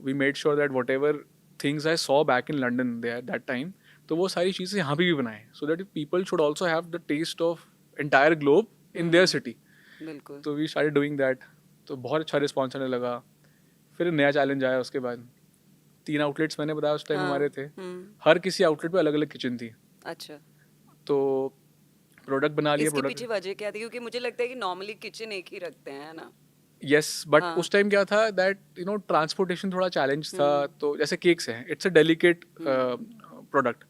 we made sure that whatever things I saw back in London that time, तो वो सारी चीज़ें यहाँ पे भी बनाएं, so that people should also have the taste of entire globe in their city. बिल्कुल. तो वी स्टार्टेड डूइंग दैट. तो बहुत अच्छा रिस्पॉन्स आने लगा. फिर नया चैलेंज आया उसके बाद. 3 आउटलेट्स मैंने बताया उस टाइम हमारे थे. हर किसी आउटलेट पे अलग अलग किचन थी. अच्छा, तो प्रोडक्ट बना लिया, इसके प्रोडक्ट। पीछे वजह क्या थी? क्योंकि मुझे लगता है कि नॉर्मली किचन एक ही रखते हैं, है ना? यस, बट हाँ। उस टाइम क्या था दैट ट्रांसपोर्टेशन थोड़ा चैलेंज था। हुँ, तो जैसे केक्स हैं, इट्स अ डेलिकेट प्रोडक्ट।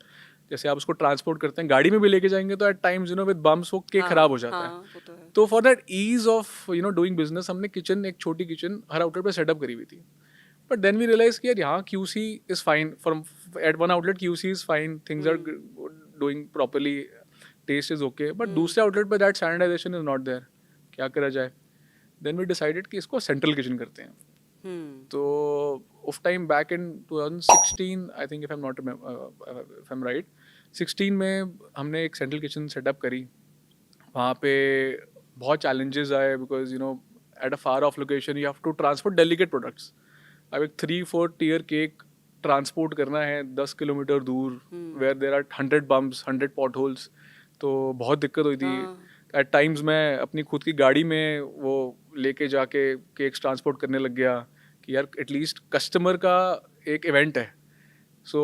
जैसे आप उसको ट्रांसपोर्ट करते हैं, गाड़ी में भी लेके जाएंगे तो एट टाइम्स विद बम्प्स वो केक खराब हाँ, हो जाता है। हाँ, वो तो है। तो for that ease of doing business, हमने किचन, एक छोटी किचन हर आउटलेट पे सेटअप करी हुई थी। बट देन वी रियलाइज कि यार यहाँ QC is fine, from at one outlet QC is fine, things are um, doing properly, taste is okay, but um, दूसरे आउटलेट पे that standardization is not there. क्या करा जाए? देन वी डिसाइडेड कि इसको सेंट्रल किचन करते हैं। हुँ, तो उस time back in 2016, I think, if I am not, if I am right, 16 में हमने एक सेंट्रल किचन सेटअप करी। वहाँ पे बहुत चैलेंजेस आए, because at a far off location you have to transport delicate products. अब एक 3-4 टीयर केक ट्रांसपोर्ट करना है 10 किलोमीटर दूर, um, where there are 100 bumps, 100 potholes. तो बहुत दिक्कत हुई थी। हाँ, एट टाइम्स मैं अपनी खुद की गाड़ी में वो लेके जाके केक्स ट्रांसपोर्ट करने लग गया कि यार एटलीस्ट कस्टमर का एक इवेंट है। So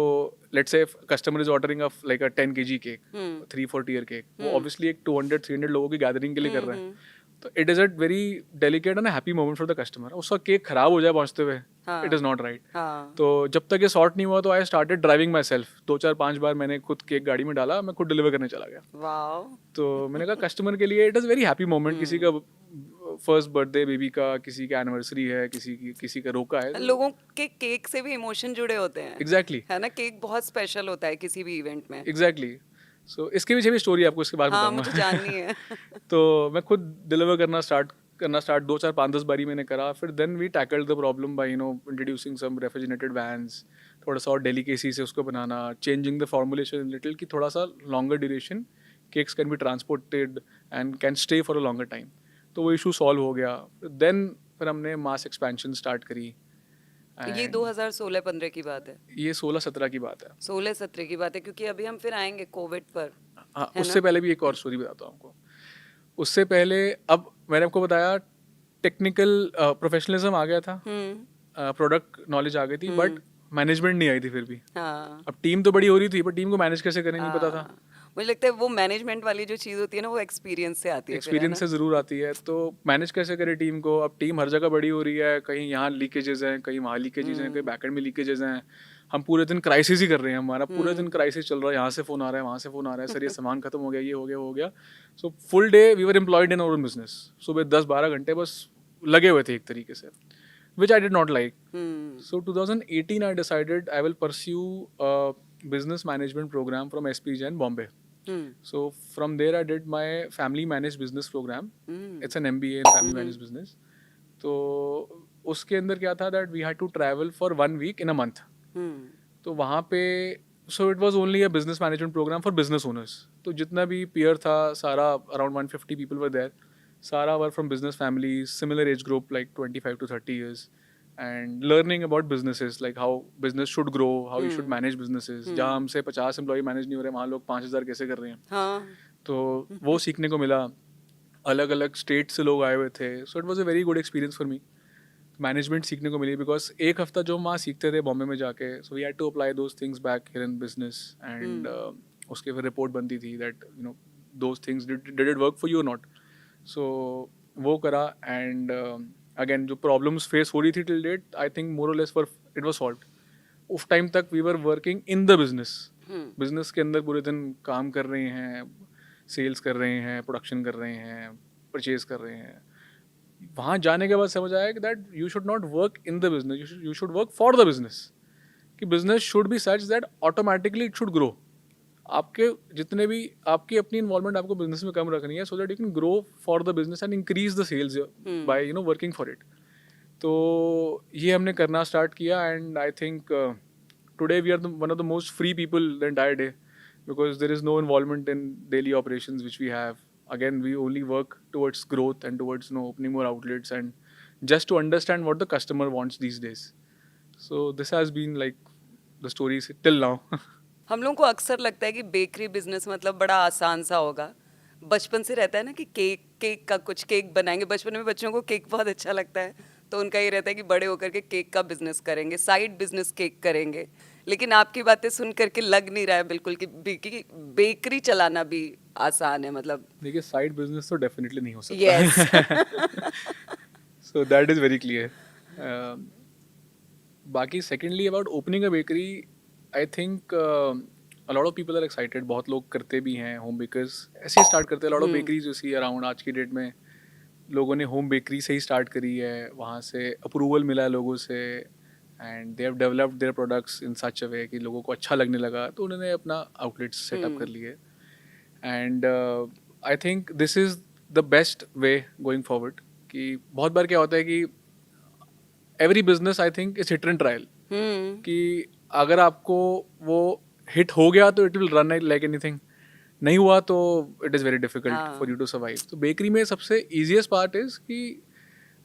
let's say customer is ordering a like a 10 kg cake, hmm, 3-4 tier cake, वो हुँ, ऑब्वियसली एक 200-300 लोगों की गैदरिंग के लिए कर हुँ, रहे हैं। हुँ, तो it is a very delicate and happy moment for the customer. उसका केक खराब हो जाए पहुंचते हुए, इट इज़ हाँ, नॉट राइट। हाँ, तो जब तक ये सॉर्ट नहीं हुआ तो I started driving my self. 2-4-5 बार मैंने खुद केक गाड़ी में डाला, मैं खुद डिलीवर करने चला गया। वॉव! तो मैंने कहा कस्टमर के लिए it is very happy moment. किसी का हुँ। फर्स्ट बर्थडे बेबी का, किसी का एनिवर्सरी है, किसी का रोका है, तो लोगों के केक से भी इमोशन जुड़े होते हैं, एग्जैक्टली, है ना? केक बहुत स्पेशल होता है किसी भी इवेंट में। एग्जैक्टली। सो इसके पीछे भी स्टोरी आपको इसके बाद हाँ, बताऊंगा। मुझे जाननी है। तो मैं खुद डिलीवर करना स्टार्ट 2-4-5-10 बारी मैंने करा। फिर then we tackled the problem by introducing some refrigerated vans, थोड़ा सा और डेलिकेसी से उसको बनाना, चेंजिंग द फॉर्मुलेशन लिटिल, कि थोड़ा सा longer duration cakes can be transported and can stay for a longer time. तो वो इशू सॉल्व हो गया। देन फिर हमने मास एक्सपेंशन स्टार्ट करी। ये एंड 2016-15 की बात है। ये 16-17 की बात है। 16-17 की बात है क्योंकि अभी हम फिर आएँगे कोविड पर, हाँ, है उससे ना? पहले भी एक और स्टोरी बताता हूँ आपको। उससे पहले, अब मैंने आपको बताया टेक्निकल प्रोफेशनलिज्म आ गया था, हुँ, प्रोडक्ट नॉलेज आ गई थी, बट हुँ, मैनेजमेंट नहीं आई थी फिर भी। हाँ, अब टीम तो बड़ी हो रही थी, पर टीम को मैनेज कैसे करें नहीं पता था। हाँ। मुझे लगता है वो मैनेजमेंट वाली जो चीज़ होती है ना, वो एक्सपीरियंस से आती है फिर, है एक्सपीरियंस ना? से ज़रूर आती है। तो मैनेज कैसे करें टीम को? अब टीम हर जगह बड़ी हो रही है, कहीं यहाँ लीकेजेस हैं, कहीं वहाँ लीकेजेस हैं, कहीं हुँ, बैकएंड में लीकेजेस हैं। हम पूरे दिन क्राइसिस ही कर रहे हैं, हमारा पूरे दिन हुँ, क्राइसिस चल रहा है, यहाँ से फ़ोन आ रहा है, वहाँ से फ़ोन आ रहा है, सर ये सामान खत्म हो गया, ये हो गया, वो हो गया। So full day we were employed in our business. सुबह 10-12 घंटे बस लगे हुए थे एक तरीके से, which I did not like. Um, So 2018, I decided I will pursue a business management program from SP Jain, Bombay. Hmm, So from there, I did my family managed business program. Hmm, It's an MBA in hmm, family hmm, managed business. तो उसके अंदर क्या था that we had to travel for 1 week in a month. हुँ, तो वहाँ पे so it was only a business management program for business owners. तो जितना भी peer था सारा, around 150 people were there. सारा were from business families, similar age group like 25 to 30 years, and learning about businesses, like how business should grow, how you should hmm, manage businesses. जहाँ हुँ, हमसे 50 employ manage नहीं हो रहे, वहाँ लोग 5,000 कैसे कर रहे हैं। हाँ, तो वो सीखने को मिला। अलग अलग स्टेट से लोग आए हुए थे। So it was a very good experience for me. Management सीखने को मिली, बिकॉज एक हफ्ता जो हम वहाँ सीखते थे बॉम्बे में जाके, so we had to apply those things back here in business. And um, उसके फिर रिपोर्ट बनती थी that those things did it work for you or not. So वो करा। एंड अगेन जो प्रॉब्लम्स फेस हो रही थी till date, I think more or less for it was solve. उस टाइम तक we were working in the business. Um, business के अंदर पूरे दिन काम कर रहे हैं, सेल्स कर रहे हैं, प्रोडक्शन कर रहे हैं, परचेज कर रहे हैं। वहाँ जाने के बाद समझ आया कि that you should not work in the business, you should work for the business. कि business should be such that automatically it should grow. आपके जितने भी आपकी अपनी इन्वॉल्वमेंट आपको बिजनेस में कम रखनी है, so that you can grow for the business and increase the sales hmm, by working for it. तो ये हमने करना स्टार्ट किया। And I think today we are one of the most free people the entire day, because there is no involvement in daily operations which we have. Again, we only work towards growth and towards opening more outlets and just to understand what the customer wants these days. So this has been like the story till now. हम लोगों को अक्सर लगता है कि bakery business मतलब बड़ा आसान सा होगा। बचपन से रहता है ना कि केक केक का कुछ केक बनाएंगे। बचपन में बच्चों को केक बहुत अच्छा लगता है, तो उनका ये रहता है कि बड़े होकर के केक का बिजनेस करेंगे, साइड बिजनेस केक करेंगे। लेकिन आपकी बातें सुन करके लग नहीं रहा है बिल्कुल कि बेकरी चलाना भी आसान है, मतलब देखिए साइड बिजनेस तो डेफिनेटली नहीं हो यस। सकता. So that is very clear. बाकी secondly about opening a bakery, I think a lot of people are excited. बहुत लोग करते भी हैं होम बेकर्स, ऐसे ही स्टार्ट करते हैं. Lot of bakeries you see around आज की डेट में लोगों ने होम बेकरी से ही स्टार्ट करी है. वहाँ से अप्रूवल मिला है लोगों से and they have developed their products in such a way कि लोगों को अच्छा लगने लगा तो उन्होंने अपना आउटलेट्स सेटअप कर लिए. And I think this is the best way going forward. कि बहुत बार क्या होता है कि every business I think is hit and trial. कि अगर आपको वो हिट हो गया तो it will run like anything, नहीं हुआ तो it is very difficult for you to survive. तो बेकरी में सबसे ईजीएस्ट पार्ट इज़ कि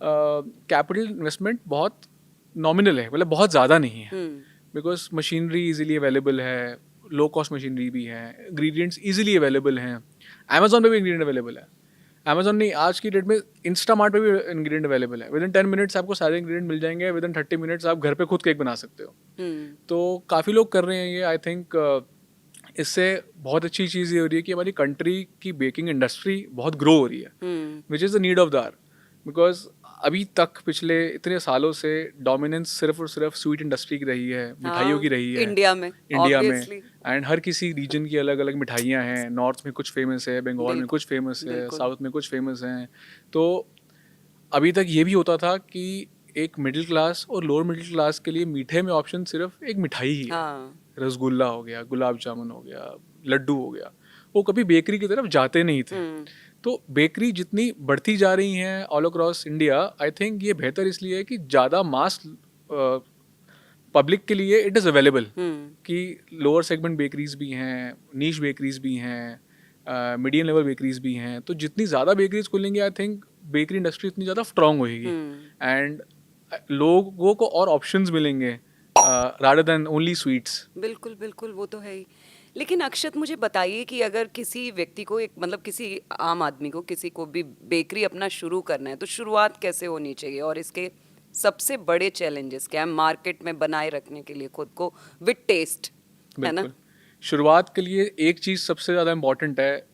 कैपिटल इन्वेस्टमेंट बहुत नॉमिनल है, मतलब बहुत ज़्यादा नहीं है. बिकॉज मशीनरी इजीली अवेलेबल है, लो कॉस्ट मशीनरी भी है, इंग्रेडिएंट्स इजीली अवेलेबल हैं. अमेजोन पे भी इंग्रेडिएंट अवेलेबल है. अमेजोन नहीं, आज की डेट में इंस्टामार्ट पे भी इंग्रेडिएंट अवेलेबल है. विद इन 10 मिनट्स आपको सारे इंग्रेडिएंट मिल जाएंगे. विद इन 30 मिनट्स आप घर पे खुद केक बना सकते हो. तो काफ़ी लोग कर रहे हैं ये. आई थिंक इससे बहुत अच्छी चीज़ ये हो रही है कि हमारी कंट्री की बेकिंग इंडस्ट्री बहुत ग्रो हो रही है, which is the need of the hour. Because अभी तक पिछले इतने सालों से डोमिनेंस सिर्फ और सिर्फ स्वीट इंडस्ट्री की रही है, मिठाइयों की रही है इंडिया में. एंड हर किसी रीजन की अलग अलग मिठाइयाँ हैं. नॉर्थ में कुछ फेमस है, बंगाल में कुछ फेमस है, साउथ में कुछ फेमस हैं. तो अभी तक ये भी होता था कि एक मिडिल क्लास और लोअर मिडिल क्लास के लिए मीठे में ऑप्शन सिर्फ एक मिठाई ही है. रसगुल्ला हो गया, गुलाब जामुन हो गया, लड्डू हो गया. वो कभी बेकरी की तरफ जाते नहीं थे. तो बेकरी जितनी बढ़ती जा रही हैं all across India, I think ये बेहतर इसलिए है कि ज़्यादा मास पब्लिक के लिए इट इज़ अवेलेबल. कि लोअर सेगमेंट बेकरीज भी हैं, नीश बेकरीज भी हैं, मीडियम लेवल बेकरीज भी हैं. तो जितनी ज़्यादा बेकरीज खुलेंगी आई थिंक बेकरी इंडस्ट्री इतनी ज़्यादा स्ट्रांग होगी एंड लोगों को और ऑप्शंस मिलेंगे रादर देन ओनली स्वीट्स. बिल्कुल बिल्कुल, वो तो है ही. लेकिन अक्षत मुझे बताइए कि अगर किसी व्यक्ति को, एक मतलब किसी आम आदमी को, किसी को भी बेकरी अपना शुरू करना है तो शुरुआत कैसे होनी चाहिए और इसके सबसे बड़े चैलेंजेस क्या है मार्केट में बनाए रखने के लिए खुद को विद टेस्ट, है ना? शुरुआत के लिए एक चीज़ सबसे ज़्यादा इम्पॉर्टेंट है,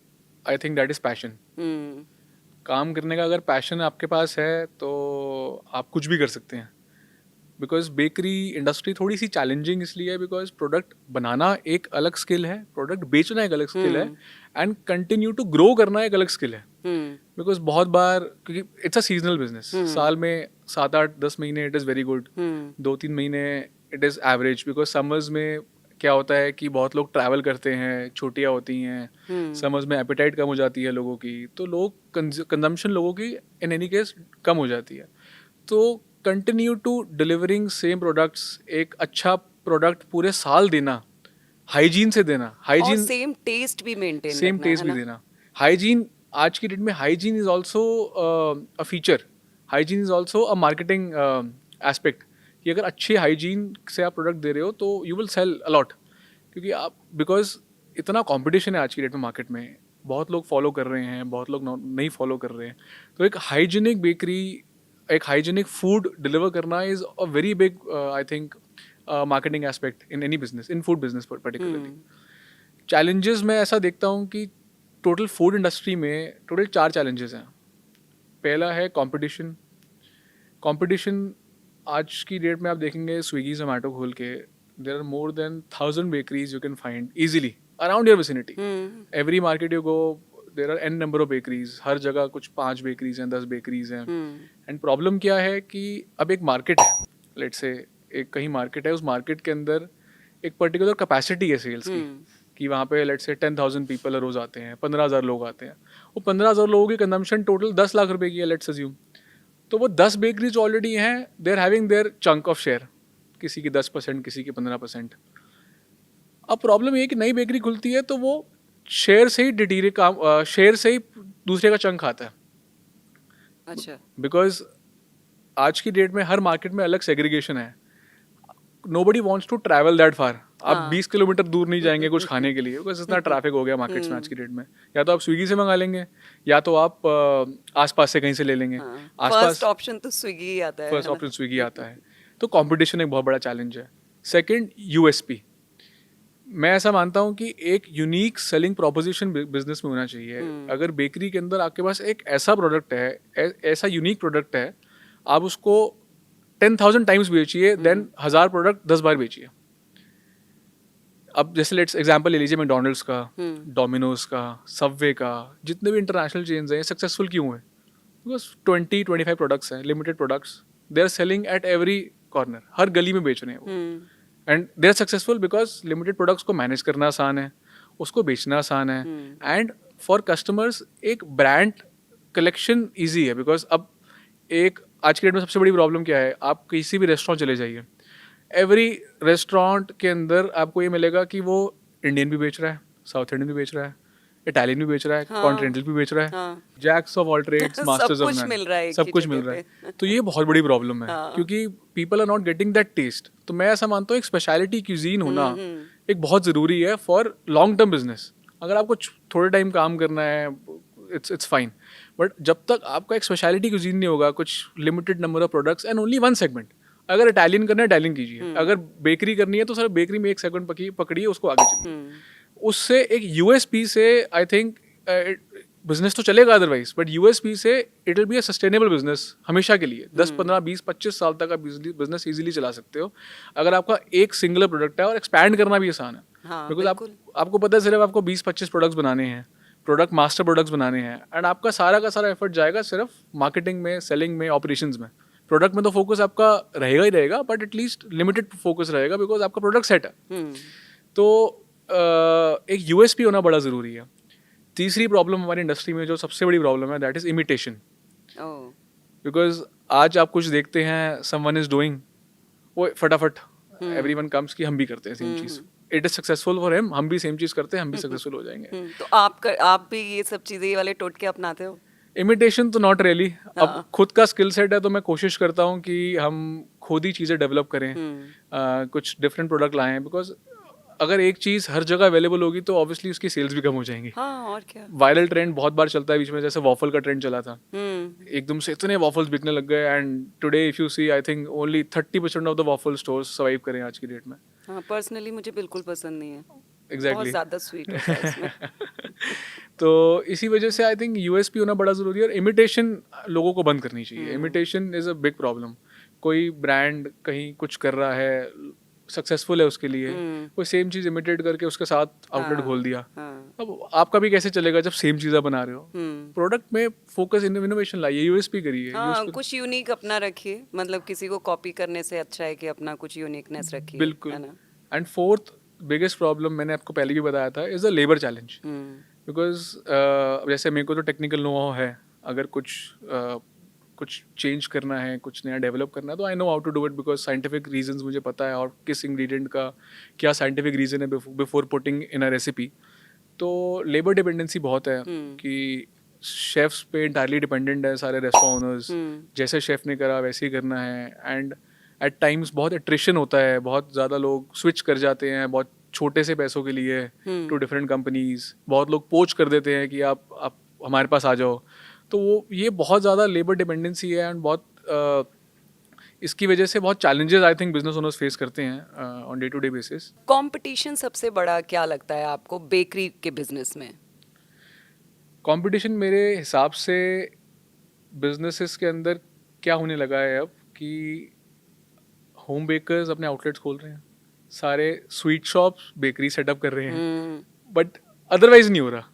आई थिंक दैट इज़ पैशन. काम करने का अगर पैशन आपके पास है तो आप कुछ भी कर सकते हैं. बिकॉज बेकरी इंडस्ट्री थोड़ी सी चैलेंजिंग इसलिए है बिकॉज प्रोडक्ट बनाना एक अलग स्किल है, प्रोडक्ट बेचना एक अलग स्किल है, एंड कंटिन्यू टू ग्रो करना एक अलग स्किल है. बिकॉज बहुत बार, क्योंकि इट्स अ सीजनल बिजनेस, साल में 7-8-10 महीने इट इज़ वेरी गुड, 2-3 महीने it is average. Because summers में क्या होता है कि बहुत लोग ट्रैवल करते हैं, छुट्टियाँ होती हैं, समर्स में एपेटाइट कम हो जाती है लोगों की, तो लोग कंजम्पशन लोगों की इन एनी केस कम हो जाती है. तो continue to delivering same products, एक अच्छा प्रोडक्ट पूरे साल देना, हाइजीन से देना, हाइजीन सेम टेस्ट भी मेंटेन, सेम टेस्ट भी देना. हाइजीन आज की डेट में hygiene is also a feature, hygiene is also a marketing aspect. कि अगर अच्छे हाइजीन से आप प्रोडक्ट दे रहे हो तो यू विल सेल अलॉट. क्योंकि आप, बिकॉज इतना कॉम्पिटिशन है आज की डेट में मार्केट में, बहुत लोग फॉलो कर रहे हैं, बहुत लोग नहीं फॉलो कर रहे हैं. तो एक हाइजीनिक बेकरी, एक हाइजीनिक फूड डिलीवर करना is a very big I think marketing aspect in any business, in food business particularly. Challenges मैं ऐसा देखता हूँ कि टोटल फूड इंडस्ट्री में टोटल 4 चैलेंजेस हैं. पहला है कंपटीशन. कंपटीशन आज की डेट में आप देखेंगे स्विगी जोमेटो खोल के, there are more than 1000 bakeries you can find easily around your vicinity. Every market you go there are an number of bakeries. हर जगह कुछ 5 बेकरीज हैं, 10 बेकरीज हैं. एंड प्रॉब्लम क्या है कि अब एक मार्केट है, लेट्स से एक कहीं मार्केट है, उस मार्केट के अंदर एक पर्टिकुलर कैपेसिटी है सेल्स की, कि वहाँ पे लेट्स से 10,000 पीपल रोज आते हैं, 15,000 लोग आते हैं. वो 15,000 लोगों की कंजम्पशन टोटल 10 लाख रुपए की है, लेट्स अज्यूम. तो वो 10 बेकरीज ऑलरेडी हैं, they are having their chunk of share, किसी की 10%, किसी की 15%. अब प्रॉब्लम ये है कि नई बेकरी खुलती है तो वो शेयर से ही शेयर से ही दूसरे का चंक खाता है. अच्छा. बिकॉज आज की डेट में हर मार्केट में अलग सेग्रीगेशन है. Nobody wants to travel that far. आप 20 किलोमीटर दूर नहीं जाएंगे कुछ खाने के लिए, बिकॉज इतना ट्रैफिक हो गया मार्केट्स में आज की डेट में. या तो आप स्विगी से मंगा लेंगे, या तो आप आसपास से कहीं से ले लेंगे. फर्स्ट ऑप्शन तो स्विगी ही आता है. फर्स्ट ऑप्शन स्विगी आता है. तो कंपटीशन एक बहुत बड़ा चैलेंज है. Second, USP. मैं ऐसा मानता हूँ कि एक यूनिक सेलिंग प्रोपोजिशन बिजनेस में होना चाहिए। अगर बेकरी के अंदर आपके पास एक ऐसा प्रोडक्ट है, ऐसा यूनिक प्रोडक्ट है, आप उसको 10,000 टाइम्स बेचिए, देन 1,000 प्रोडक्ट 10 बार बेचिए। अब जैसे लेट्स एग्जांपल ले लीजिए मैकडोनल्ड्स का, डोमिनोज का, सबवे का, जितने भी इंटरनेशनल चेन्स हैं सक्सेसफुल क्यों हैं? बिकॉज 20-25 प्रोडक्ट्स हैं, limited products, they are selling at every corner, हर गली में बेच रहे हैं वो। And they are successful because limited products को मैनेज करना आसान है, उसको बेचना आसान है, एंड फॉर कस्टमर्स एक ब्रांड कलेक्शन ईजी है। बिकॉज अब एक आज के डेट में सबसे बड़ी प्रॉब्लम क्या है, आप किसी भी रेस्टोरेंट चले जाइए, एवरी रेस्टोरेंट के अंदर आपको ये मिलेगा कि वो इंडियन भी बेच रहा है, साउथ इंडियन भी बेच रहा है, इटालियन भी बेच रहा है, कॉन्टिनेंटल भी बेच रहा है, jacks of all trades, masters of none, सब कुछ मिल रहा है। तो ये बहुत बड़ी प्रॉब्लम है, क्योंकि people are not getting that taste. तो मैं ऐसा मानता हूँ एक स्पेशलिटी क्यूजीन होना एक बहुत ज़रूरी है फॉर लॉन्ग टर्म बिजनेस। अगर आपको थोड़े टाइम काम करना है, इट्स फाइन, बट जब तक आपका एक स्पेशलिटी क्यूजीन नहीं होगा, कुछ limited number of products and only one segment. अगर इटालियन करना है इटालियन कीजिए, अगर बेकरी करनी है तो सर बेकरी में एक सेगमेंट पकड़िए, उसको आगे चलिए। उससे एक यूएसपी से आई थिंक बिजनेस तो चलेगा अदरवाइज, बट यूएसपी से it will be a sustainable business हमेशा के लिए। 10, 15, 20, 25 साल तक आप बिजनेस इजीली चला सकते हो अगर आपका एक सिंगुलर प्रोडक्ट है, और एक्सपैंड करना भी आसान है। बिकॉज आपको पता है सिर्फ आपको 20-25 प्रोडक्ट्स बनाने हैं, प्रोडक्ट मास्टर प्रोडक्ट्स बनाने हैं, एंड आपका सारा का सारा एफर्ट जाएगा सिर्फ मार्केटिंग में, सेलिंग में, ऑपरेशंस में। प्रोडक्ट में तो फोकस आपका रहेगा ही रहेगा, बट एटलीस्ट लिमिटेड फोकस रहेगा बिकॉज आपका प्रोडक्ट सेट है। तो एक यूएसपी होना बड़ा ज़रूरी है। तीसरी प्रॉब्लम हमारी इंडस्ट्री में जो सबसे बड़ी प्रॉब्लम है, दैट इज इमिटेशन। बिकॉज आज आप कुछ देखते हैं, समवन इज डूइंग, वो फटाफट एवरीवन कम्स कि हम भी करते हैं same cheese, it is successful for him, हम भी सेम चीज़ करते हैं, हम भी सक्सेसफुल हो जाएंगे। तो आप भी ये सब चीज़ें, ये वाले टोटके अपनाते हो? इमिटेशन तो नॉट रियली। अब खुद का स्किल सेट है तो मैं कोशिश करता हूँ कि हम खुद ही चीज़ें डेवलप करें, कुछ डिफरेंट प्रोडक्ट लाएं। बिकॉज अगर एक चीज़ हर जगह अवेलेबल होगी तो ऑब्वियसली उसकी सेल्स भी कम हो जाएंगी। हाँ, और क्या। वायरल ट्रेंड बहुत बार चलता है बीच में, जैसे वॉफल का ट्रेंड चला था, एकदम से इतने वॉफल्स बिकने लग गए, and today if you see I think only 30% of the waffle stores survive करें आज की डेट में। हाँ, पर्सनली मुझे बिल्कुल पसंद नहीं है। Exactly. बहुत ज़्यादा स्वीट होता है उसमें। तो इसी वजह से आई थिंक यूएसपी होना बड़ा ज़रूरी है, और इमिटेशन लोगों को बंद करनी चाहिए। Imitation is a big problem. कोई ब्रांड कहीं कुछ कर रहा है, सक्सेसफुल है उसके लिए, कोई सेम चीज़ इमिटेट करके उसके साथ आउटलेट खोल दिया। अब आपका भी कैसे चलेगा जब सेम चीज़ें बना रहे हो? प्रोडक्ट में फोकस, इनोवेशन लाइए, यूएसपी करिए। हाँ, कुछ यूनिक अपना रखिए, मतलब किसी को कॉपी करने से अच्छा है कि अपना कुछ यूनिकनेस रखिए। बिल्कुल। एंड फोर्थ बिगेस्ट प्रॉब्लम, मैंने आपको पहले भी बताया था, is the labour challenge. Because जैसे मेरे को तो टेक्निकल नो हाउ है, अगर कुछ चेंज करना है, कुछ नया डेवलप करना है, तो I know how to do it, because scientific reasons मुझे पता है, और किस इंग्रेडिएंट का क्या साइंटिफिक रीज़न है before putting in a recipe. तो लेबर डिपेंडेंसी बहुत है कि शेफ्स पे इंटायरली डिपेंडेंट है सारे रेस्टोरेंट ओनर्स, जैसे शेफ ने करा वैसे ही करना है। एंड एट टाइम्स बहुत एट्रिशन होता है, बहुत ज़्यादा लोग स्विच कर जाते हैं बहुत छोटे से पैसों के लिए टू डिफरेंट कंपनीज। बहुत लोग पोच कर देते हैं कि आप हमारे पास आ जाओ। तो वो ये बहुत ज़्यादा लेबर डिपेंडेंसी है, एंड बहुत इसकी वजह से बहुत challenges I think business owners face करते हैं on day to day basis. Competition सबसे बड़ा क्या लगता है आपको बेकरी के बिजनेस में? कंपटीशन मेरे हिसाब से बिजनेसेस के अंदर क्या होने लगा है अब कि होम बेकर्स अपने आउटलेट्स खोल रहे हैं, सारे स्वीट शॉप्स बेकरी सेटअप कर रहे हैं, बट अदरवाइज नहीं हो रहा।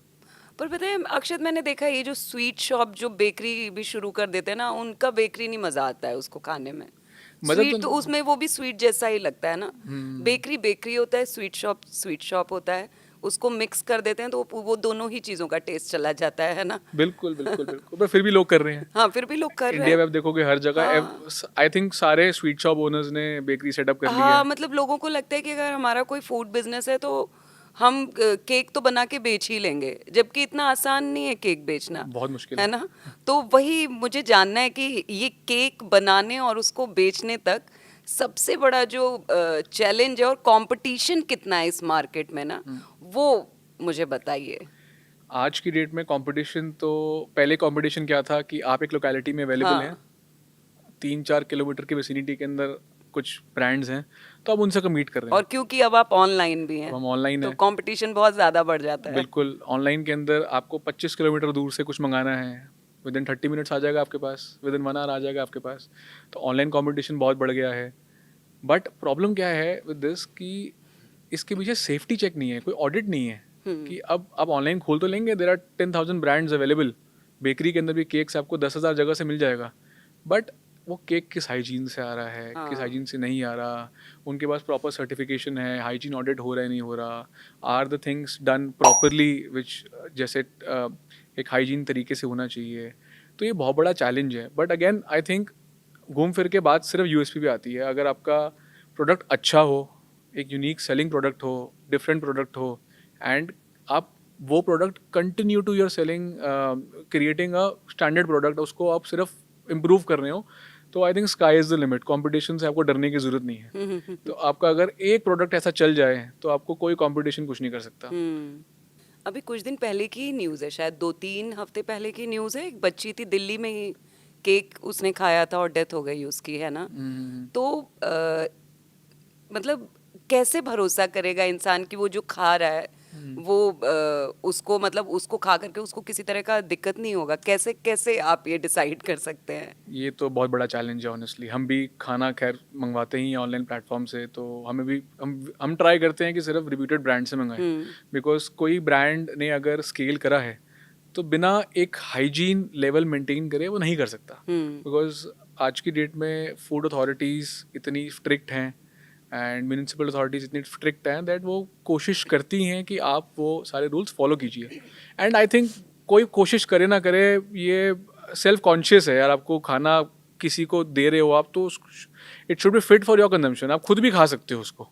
पर पता है अक्षत, मैंने देखा ये जो स्वीट शॉप जो बेकरी भी शुरू कर देते हैं ना, उनका बेकरी नहीं मजा आता है उसको खाने में। स्वीट तो उसमें वो भी स्वीट जैसा ही लगता है ना। बेकरी बेकरी होता है, स्वीट शॉप होता है, उसको मिक्स कर देते हैं तो वो दोनों ही चीजों का टेस्ट चला जाता है ना। बिल्कुल बिल्कुल बिल्कुल, पर फिर भी लोग कर रहे हैं। हाँ, फिर भी लोग कर रहे हैं। इंडिया में आप देखोगे हर जगह आई थिंक सारे स्वीट शॉप ओनर्स ने बेकरी सेटअप कर लिया है। मतलब लोगों को लगता है कि अगर हमारा कोई फूड बिजनेस है तो हम केक तो बना के बेच ही लेंगे, जबकि इतना आसान नहीं है केक बेचना, बहुत मुश्किल है ना। तो वही मुझे जानना है कि ये केक बनाने और उसको बेचने तक सबसे बड़ा जो चैलेंज है और कंपटीशन कितना है इस मार्केट में ना, वो मुझे बताइए। आज की डेट में कंपटीशन तो, पहले कंपटीशन क्या था कि आप एक लोकेलिटी में अवेलेबल हैं, 3-4 किलोमीटर की विसिनिटी के अंदर कुछ ब्रांड्स हैं, तो अब उनसे कम्पीट कर रहे हैं। और क्योंकि अब आप ऑनलाइन भी हैं, अब हम ऑनलाइन तो है, कंपटीशन बहुत ज़्यादा बढ़ जाता है। बिल्कुल ऑनलाइन के अंदर आपको 25 किलोमीटर दूर से कुछ मंगाना है, विद इन 30 मिनट्स आ जाएगा आपके पास, विद इन 1 आवर आ जाएगा आपके पास। तो ऑनलाइन कंपटीशन बहुत बढ़ गया है। बट प्रॉब्लम क्या है विद दिस कि इसके पीछे सेफ्टी चेक नहीं है, कोई ऑडिट नहीं है कि अब आप ऑनलाइन खोल तो लेंगे, there are 10,000 brands available, bakery के अंदर भी केक्स आपको 10,000 जगह से मिल जाएगा, बट वो केक किस हाइजीन से आ रहा है, किस हाइजीन से नहीं आ रहा, उनके पास प्रॉपर सर्टिफिकेशन है, हाइजीन ऑडिट हो रहा है नहीं हो रहा, are the things done properly which जैसे एक हाइजीन तरीके से होना चाहिए। तो ये बहुत बड़ा चैलेंज है। बट अगेन आई थिंक घूम फिर के बात सिर्फ यूएसपी पे आती है। अगर आपका प्रोडक्ट अच्छा हो, एक यूनिक सेलिंग प्रोडक्ट हो, डिफरेंट प्रोडक्ट हो, एंड आप वो product continue to your selling, creating a standard product, उसको आप सिर्फ इम्प्रूव कर रहे हो, तो I think sky is the limit. Competition से आपको डरने की ज़रूरत नहीं है। तो आपका अगर एक प्रोडक्ट ऐसा चल जाए तो आपको कोई कॉम्पिटिशन कुछ नहीं कर सकता। अभी कुछ दिन पहले की न्यूज़ है, शायद 2-3 हफ्ते पहले की न्यूज़ है, एक बच्ची थी दिल्ली में ही, केक उसने खाया था और डेथ हो गई उसकी, है ना। तो मतलब कैसे भरोसा करेगा इंसान कि वो जो खा रहा है वो उसको, मतलब उसको खा करके उसको किसी तरह का दिक्कत नहीं होगा? कैसे कैसे आप ये डिसाइड कर सकते हैं? ये तो बहुत बड़ा चैलेंज है ऑनेस्टली। हम भी खाना खैर मंगवाते ही ऑनलाइन प्लेटफॉर्म से, तो हमें भी हम ट्राई करते हैं कि सिर्फ रिप्यूटेड ब्रांड से मंगाएं, बिकॉज कोई ब्रांड ने अगर स्केल करा है तो बिना एक हाइजीन लेवल मेंटेन करे वो नहीं कर सकता। बिकॉज आज की डेट में फूड अथॉरिटीज़ इतनी स्ट्रिक्ट हैं एंड म्यूनिसिपल अथॉरिटीज़ इतनी स्ट्रिक्ट हैं दैट वो कोशिश करती हैं कि आप वो सारे रूल्स फॉलो कीजिए। एंड आई थिंक कोई कोशिश करे ना करे, ये सेल्फ कॉन्शियस है यार। आपको खाना किसी को दे रहे हो आप, तो it should B fit for your consumption. आप खुद भी खा सकते हो उसको।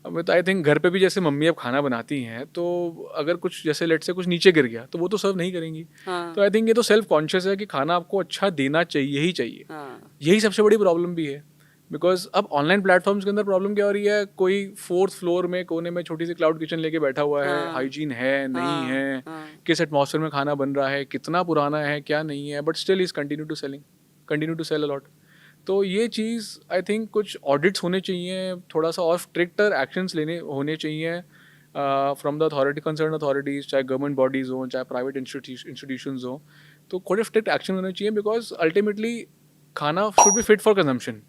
अब तो आई थिंक घर पे भी जैसे मम्मी अब खाना बनाती हैं, तो अगर कुछ जैसे लेट से कुछ नीचे गिर गया तो वो तो सर्व नहीं करेंगी। तो आई थिंक ये तो सेल्फ कॉन्शियस है कि खाना आपको अच्छा देना चाहिए ही चाहिए। यही सबसे बड़ी प्रॉब्लम भी है। बिकॉज अब ऑनलाइन प्लेटफॉर्म्स के अंदर प्रॉब्लम क्या हो रही है, कोई 4th फ्लोर में कोने में छोटी सी क्लाउड किचन लेके बैठा हुआ है, हाइजीन है नहीं है, किस एटमॉस्फेयर में खाना बन रहा है, कितना पुराना है क्या नहीं है, but still is continue to sell a lot. तो ये चीज़ आई थिंक कुछ ऑडिट्स होने चाहिए, थोड़ा सा और स्ट्रिक्टर एक्शंस लेने होने चाहिए from the authority, concern authorities, चाहे गवर्नमेंट बॉडीज़ हों चाहे प्राइवेट इंस्टीट्यूशंस हों। तो थोड़े स्ट्रिक्ट एक्शन होने चाहिए, बिकॉज अल्टीमेटली खाना should be fit for consumption.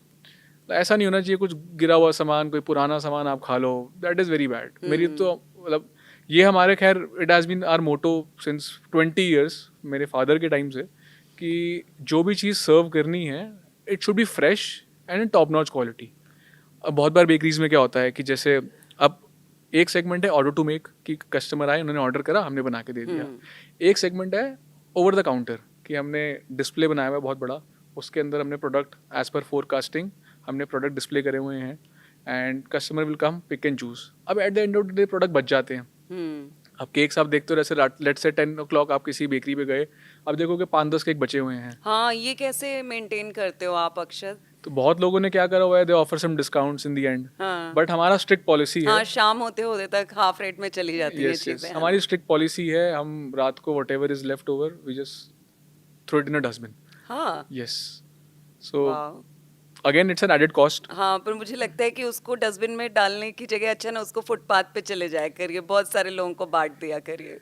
ऐसा नहीं होना चाहिए कुछ गिरा हुआ सामान, कोई पुराना सामान आप खा लो, दैट इज़ वेरी बैड। मेरी तो मतलब ये हमारे खैर it has been our motto since 20 years, मेरे फादर के टाइम से, कि जो भी चीज़ सर्व करनी है it should be fresh and in top notch quality. अब बहुत बार बेकरीज में क्या होता है कि जैसे अब एक सेगमेंट है ऑर्डर टू मेक, कि कस्टमर आए, उन्होंने ऑर्डर करा, हमने बना के दे दिया। एक सेगमेंट है ओवर द काउंटर, कि हमने डिस्प्ले बनाया हुआ है बहुत बड़ा, उसके अंदर हमने प्रोडक्ट एज पर फोरकास्टिंग हमने प्रोडक्ट डिस्प्ले करे हुए हैं, and customer will come pick and choose. अब at the end of the day product बच जाते हैं। अब केक्स आप देखते हो, जैसे लेट से 10 o'clock आप किसी बेकरी पे गए, अब देखोगे 5-10 केक बचे हुए हैं। हाँ, ये कैसे मेंटेन करते हो आप अक्षत? तो बहुत लोगों ने क्या करा हुआ है, they offer some discounts in the end, but हमारा स्ट्रिक्ट पॉलिसी है। हाँ, शाम होते होते तक हाफ रेट में चली जाती है यस चीजें, यस, है हमारी ना? स्ट्रिक्ट पॉलिसी है, हम रात को whatever is left over we just throw it in a dustbin. हाँ, यस, सो वाह। Again it's an added cost. हाँ, पर मुझे लगता है कि उसको डस्टबिन में डालने की जगह अच्छा ना उसको फुटपाथ पे चले जाया करिए, बहुत सारे लोगों को बांट दिया करिए।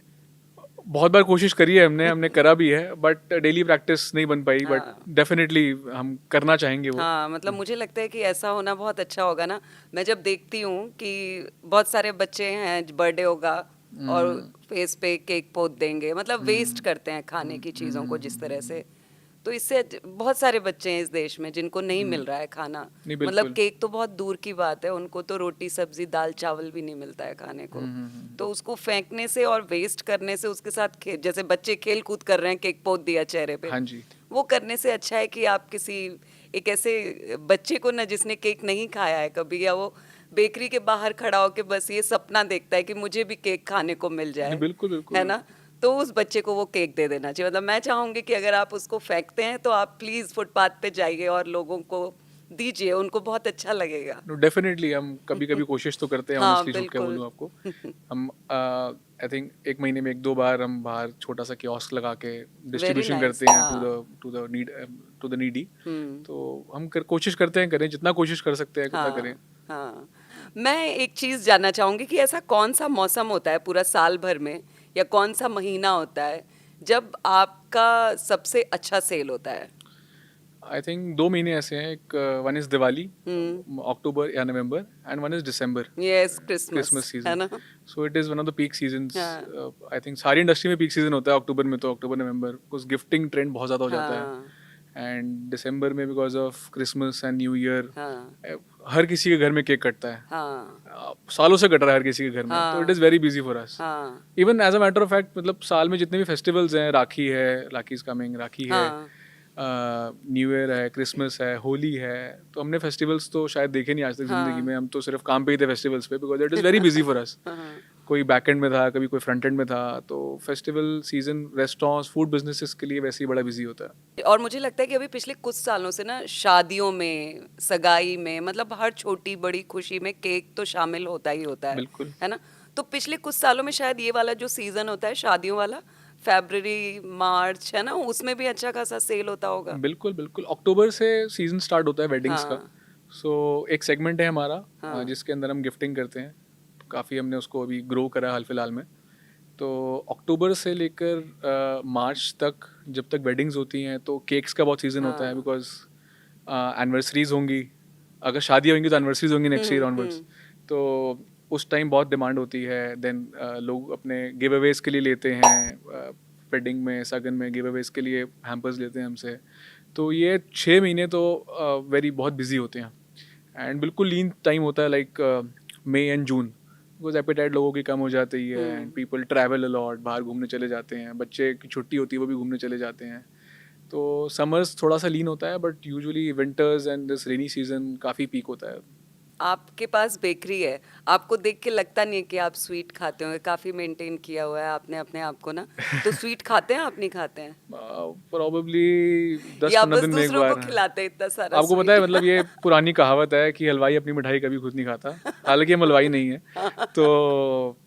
बहुत बार कोशिश करी है हमने करा भी है, बट डेली प्रैक्टिस नहीं बन पाई, बट डेफिनेटली हम करना चाहेंगे वो। हाँ, मतलब मुझे लगता है कि ऐसा होना बहुत अच्छा होगा ना। मैं जब देखती हूँ कि बहुत सारे बच्चे हैं, बर्थडे होगा और फेस पे केक पोत देंगे, मतलब वेस्ट करते हैं खाने की चीज़ों को जिस तरह से। तो इससे बहुत सारे बच्चे हैं इस देश में जिनको नहीं मिल रहा है खाना। नहीं, मतलब बिल्कुल। केक तो बहुत दूर की बात है, उनको तो रोटी सब्जी दाल चावल भी नहीं मिलता है खाने को। तो उसको फेंकने से और वेस्ट करने से, उसके साथ जैसे बच्चे खेल कूद कर रहे हैं, केक पोत दिया चेहरे पे, हाँ जी, वो करने से अच्छा है कि आप किसी एक ऐसे बच्चे को ना, जिसने केक नहीं खाया है कभी, या वो बेकरी के बाहर खड़ा होकर बस ये सपना देखता है कि मुझे भी केक खाने को मिल नहीं जाए, बिल्कुल बिल्कुल। है ना, तो उस बच्चे को वो केक दे देना चाहिए। मतलब मैं चाहूंगी कि अगर आप उसको फेंकते हैं तो आप प्लीज फुटपाथ पे जाइए और लोगों को दीजिए, उनको बहुत अच्छा लगेगा। डेफिनेटली हम कभी कभी कोशिश तो करते हैं, हाँ, ऑनेस्टली झूठ क्या बिल्कुल। बोलूँ आपको। हम आई थिंक एक महीने में 1-2 बार हम बाहर छोटा सा कियोस्क लगा के डिस्ट्रीब्यूशन nice, करते हैं हाँ। To the needy. हम्म। तो हम कोशिश करते हैं करें, जितना कोशिश कर सकते हैं उतना करें। हाँ हाँ। मैं एक चीज जानना चाहूंगी कि ऐसा कौन सा मौसम होता है पूरा साल भर में, या कौन सा महीना होता है जब आपका सबसे अच्छा सेल होता है? आई थिंक 2 महीने ऐसे हैं, एक one is Diwali, hmm. October या November, and one is December, yes, Christmas, Christmas है सीजन। ना? So it is one of the peak seasons. हाँ आई थिंक सारी इंडस्ट्री में पीक सीजन होता है अक्टूबर में, तो अक्टूबर नवंबर कुछ गिफ्टिंग ट्रेंड बहुत ज़्यादा हो जाता है। हाँ एंड दिसंबर में because of Christmas and new year, हाँ हर किसी के घर में केक कटता है। हाँ सालों से कट रहा है हर किसी के घर में, तो इट हाँ is very busy for us. हाँ even as a matter of fact, मतलब साल में जितने भी फेस्टिवल्स हैं, राखी है, राखी इज कमिंग, राखी है, हाँ न्यू ईयर है, क्रिसमस है, होली है, तो हमने फेस्टिवल्स तो शायद देखे नहीं आज तक जिंदगी हाँ में। हम तो सिर्फ काम पे ही थे फेस्टिवल्स पे, because it is very busy for us. हाँ। कोई बैक एंड में था, कभी कोई फ्रंट एंड में था, तो festival season restaurants, food businesses के लिए वैसे ही बड़ा बिजी होता है। और मुझे लगता है कि अभी पिछले कुछ सालों से ना शादियों में, सगाई में, मतलब हर छोटी बड़ी खुशी में केक तो शामिल होता ही होता बिल्कुल है ना? तो पिछले कुछ सालों में शायद ये वाला जो सीजन होता है शादियों वाला, फरवरी मार्च, है ना, उसमें भी अच्छा खासा सेल होता होगा। बिल्कुल बिल्कुल, अक्टूबर से सीजन स्टार्ट होता है वेडिंग्स का। हाँ सो एक सेगमेंट है हमारा, हाँ जिसके अंदर हम गिफ्टिंग करते हैं। काफ़ी हमने उसको अभी ग्रो करा है हाल फिलहाल में। तो अक्टूबर से लेकर मार्च तक, जब तक वेडिंग्स होती हैं, तो केक्स का बहुत सीज़न होता है, हाँ। बिकॉज एनिवर्सरीज होंगी, अगर शादी होंगी तो एनिवर्सरीज होंगी नेक्स्ट ईयर ऑनवर्ड्स। हम्म। तो उस टाइम बहुत डिमांड होती है। देन लोग अपने गिव अवेज के लिए लेते हैं, वेडिंग में, सगन में गिव अवेज के लिए हैम्पर्स लेते हैं हमसे। तो ये 6 महीने तो वेरी बहुत बिजी होते हैं, एंड बिल्कुल लीन टाइम होता है, like May and June, because appetite लोगों की कम हो जाती है, एंड पीपल ट्रैवल अलॉट, बाहर घूमने चले जाते हैं, बच्चे की छुट्टी होती है वो भी घूमने चले जाते हैं। तो समर्स थोड़ा सा लीन होता है, but usually winters and this rainy season काफ़ी पीक होता है। आपके पास बेकरी है, आपको देख के लगता नहीं है कि आप स्वीट खाते होंगे, काफी मेंटेन किया हुआ है आपने अपने आप को ना। तो स्वीट खाते हैं, आप नहीं खाते हैं? प्रॉबेबली दस या पंद्रह बस दिन में एक दूसरों को बार। खिलाते हैं इतना सारा आपको पता स्वीट? है, मतलब ये पुरानी कहावत है कि हलवाई अपनी मिठाई कभी खुद नहीं खाता। हालांकि हम हलवाई नहीं है, तो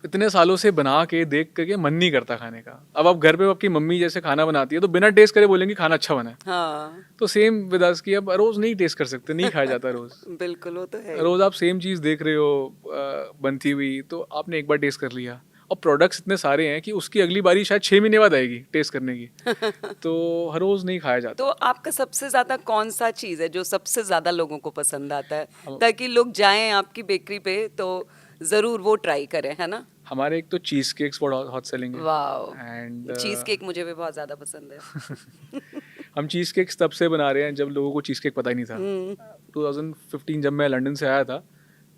इतने सालों से बना के देख करके मन नहीं करता खाने का। अब आप घर पे आपकी मम्मी जैसे खाना बनाती है, तो बिना टेस्ट करे बोलेंगे खाना अच्छा बना है। हाँ तो सेम विद अस कि अब रोज नहीं टेस्ट कर सकते, नहीं खाया जाता रोज। बिल्कुल, वो तो है ही। रोज आप सेम चीज देख रहे हो बनती हुई, तो आपने एक बार टेस्ट कर लिया, और प्रोडक्ट्स इतने सारे हैं कि उसकी अगली बारी शायद 6 महीने बाद आएगी टेस्ट करने की। तो हर रोज नहीं खाया जाता। तो आपका सबसे ज्यादा कौन सा चीज है जो सबसे ज्यादा लोगों को पसंद आता है, हम- ताकि लोग जाएं आपकी बेकरी पे तो जरूर वो ट्राई करें, है ना? हमारे एक तो चीज केक्स बहुत हॉट सेलिंग है। वाह, एंड चीज केक मुझे भी बहुत ज्यादा पसंद है। हम चीज़ केक्स तब से बना रहे हैं जब लोगों को चीज़ केक पता ही नहीं था। हम्म 2015 जब मैं लंदन से आया था,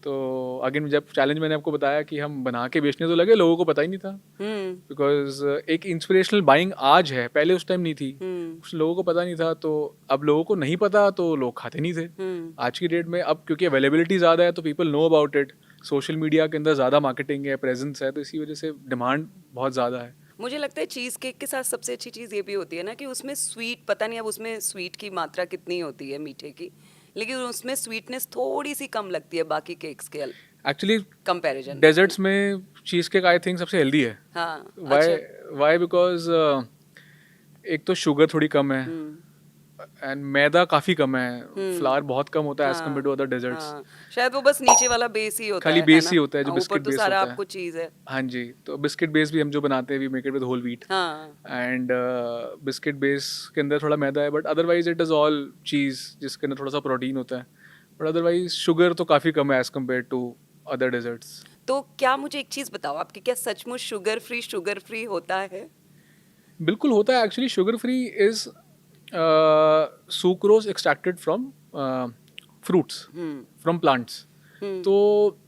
तो अगेन जब चैलेंज मैंने आपको बताया कि हम बना के बेचने तो लगे, लोगों को पता ही नहीं था। हम्म बिकॉज एक इंस्पिरेशनल बाइंग आज है, पहले उस टाइम नहीं थी। हम्म उस लोगों को पता नहीं था, तो अब लोगों को नहीं पता तो लोग खाते नहीं थे। हम्म। आज की डेट में अब क्योंकि अवेलेबिलिटी ज़्यादा है, तो people know about it, social media के अंदर ज़्यादा मार्केटिंग है, प्रेजेंस है, तो इसी वजह से डिमांड बहुत ज़्यादा है। मुझे लगता है चीज केक के साथ सबसे अच्छी चीज ये भी होती है ना कि उसमें स्वीट, पता नहीं अब उसमें स्वीट की मात्रा कितनी होती है मीठे की, लेकिन उसमें स्वीटनेस थोड़ी सी कम लगती है बाकी केक्स के एक्चुअली कंपैरिजन। डेजर्ट्स में चीज़ केक आई थिंक सबसे हेल्दी है। हाँ वाई अच्छा। वाई बिकॉज एक तो शुगर थोड़ी कम है, हम्म एंड मैदा काफ़ी कम है, फ्लावर बहुत कम होता है एज कम्पेयर हाँ टू अदर डेजर्ट्स। हाँ, शायद वो बस नीचे वाला बेस ही होता खाली है बेस ना? ही होता है जो हाँ, ऊपर बिस्किट तो बेस सारा होता है। आपको चीज है। हाँ जी, तो बिस्किट बेस भी हम जो बनाते हैं, we make it with whole wheat, हाँ एंड बिस्किट बेस के अंदर थोड़ा मैदा है, but otherwise it is all चीज़ जिसके अंदर थोड़ा सा प्रोटीन होता है। बट अदरवाइज शुगर तो काफ़ी कम है as compare to other desserts. तो क्या मुझे एक चीज बताओ, आपके क्या सचमुच शुगर फ्री होता है? बिल्कुल होता है। Actually sugar free is sucrose extracted from fruits, hmm from plants. Hmm तो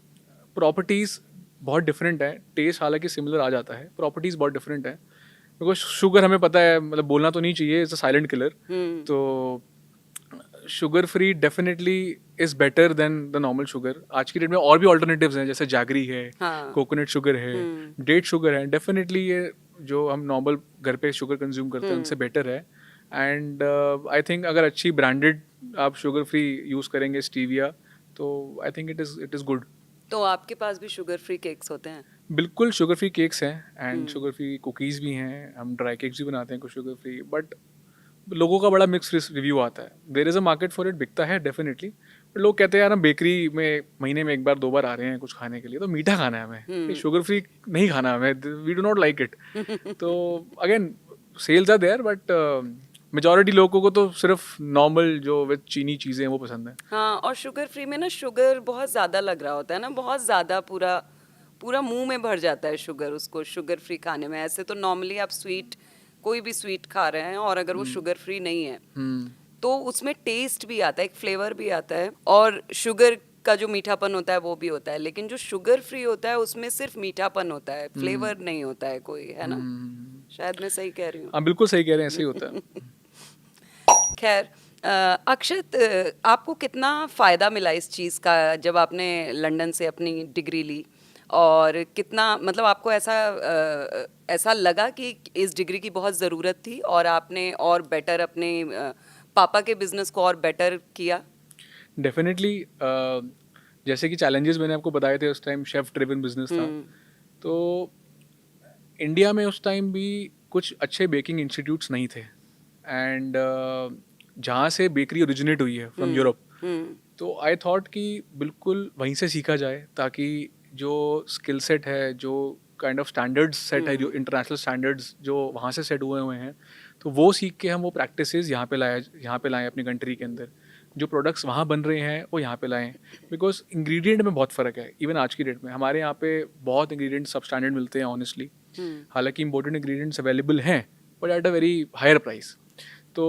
प्रॉपर्टीज़ बहुत डिफरेंट है, टेस्ट हालांकि सिमिलर आ जाता है, प्रॉपर्टीज़ बहुत डिफरेंट है। बिकॉज शुगर हमें पता है, मतलब बोलना तो नहीं चाहिए, इट्स अ साइलेंट किलर। हम्म तो sugar free definitely is better than the normal sugar. आज की डेट में और भी ऑल्टरनेटिव्स हैं, जैसे जैगरी है, हाँ कोकोनट शुगर है, हम्म डेट शुगर है। डेफिनेटली ये जो हम नॉर्मल घर पे शुगर कंज्यूम करते हैं उनसे बेटर है। एंड आई थिंक अगर अच्छी ब्रांडेड आप शुगर फ्री यूज़ करेंगे, स्टीविया, तो I think it is good. तो आपके पास भी शुगर फ्री केक्स होते हैं? बिल्कुल शुगर फ्री केक्स हैं and hmm. Sugar free cookies भी हैं, हम ड्राई केक्स भी बनाते हैं कुछ शुगर फ्री, बट लोगों का बड़ा मिक्स रिव्यू आता है। There is a market for it, बिकता है डेफिनेटली, बट लोग कहते हैं यार हम बेकरी में महीने में एक बार दो बार आ रहे हैं कुछ खाने के लिए, तो मीठा खाना है हमें, ये शुगर फ्री नहीं खाना हमें, we do not like it. तो again sales are there, but majority लोगों को तो सिर्फ नॉर्मल जो विद चीनी चीज़ें हैं वो पसंद है। हाँ, और शुगर फ्री में ना शुगर बहुत ज़्यादा लग रहा होता है ना, बहुत ज़्यादा, पूरा पूरा मुंह में भर जाता है शुगर, उसको शुगर फ्री खाने में। ऐसे तो नॉर्मली आप स्वीट, कोई भी स्वीट खा रहे हैं और अगर वो शुगर फ्री नहीं है तो उसमें टेस्ट भी आता है, एक फ्लेवर भी आता है, और शुगर का जो मीठापन होता है वो भी होता है। लेकिन जो शुगर फ्री होता है उसमें सिर्फ मीठापन होता है, फ्लेवर नहीं होता है कोई, है ना? शायद मैं सही कह रही हूँ। आप बिल्कुल सही कह रहे हैं, ऐसे ही होता है। खैर, अक्षत, आपको कितना फ़ायदा मिला इस चीज़ का जब आपने लंदन से अपनी डिग्री ली? और कितना, मतलब आपको ऐसा लगा कि इस डिग्री की बहुत ज़रूरत थी और आपने और बेटर अपने पापा के बिजनेस को और बेटर किया? डेफिनेटली, जैसे कि चैलेंजेस मैंने आपको बताए थे, उस टाइम शेफ ड्रिवन बिजनेस था, तो इंडिया में उस टाइम भी कुछ अच्छे बेकिंग इंस्टीट्यूट्स नहीं थे, एंड जहाँ से बेकरी ओरिजिनेट हुई है फ्रॉम यूरोप, तो आई थॉट कि बिल्कुल वहीं से सीखा जाए, ताकि जो स्किल सेट है, जो काइंड ऑफ स्टैंडर्ड्स सेट है, जो इंटरनेशनल स्टैंडर्ड्स जो वहाँ से सेट हुए हुए हैं, तो वो सीख के हम वो प्रैक्टिसेस यहाँ पे लाएं अपनी कंट्री के अंदर, जो प्रोडक्ट्स वहाँ बन रहे हैं वो यहाँ पे लाएं, बिकॉज इंग्रेडिएंट में बहुत फ़र्क है। इवन आज की डेट में हमारे यहाँ पे बहुत इंग्रेडिएंट सब स्टैंडर्ड मिलते हैं ऑनेस्टली, हालांकि इम्पोर्टेंट इंग्रेडिएंट्स अवेलेबल हैं but at a very higher price. तो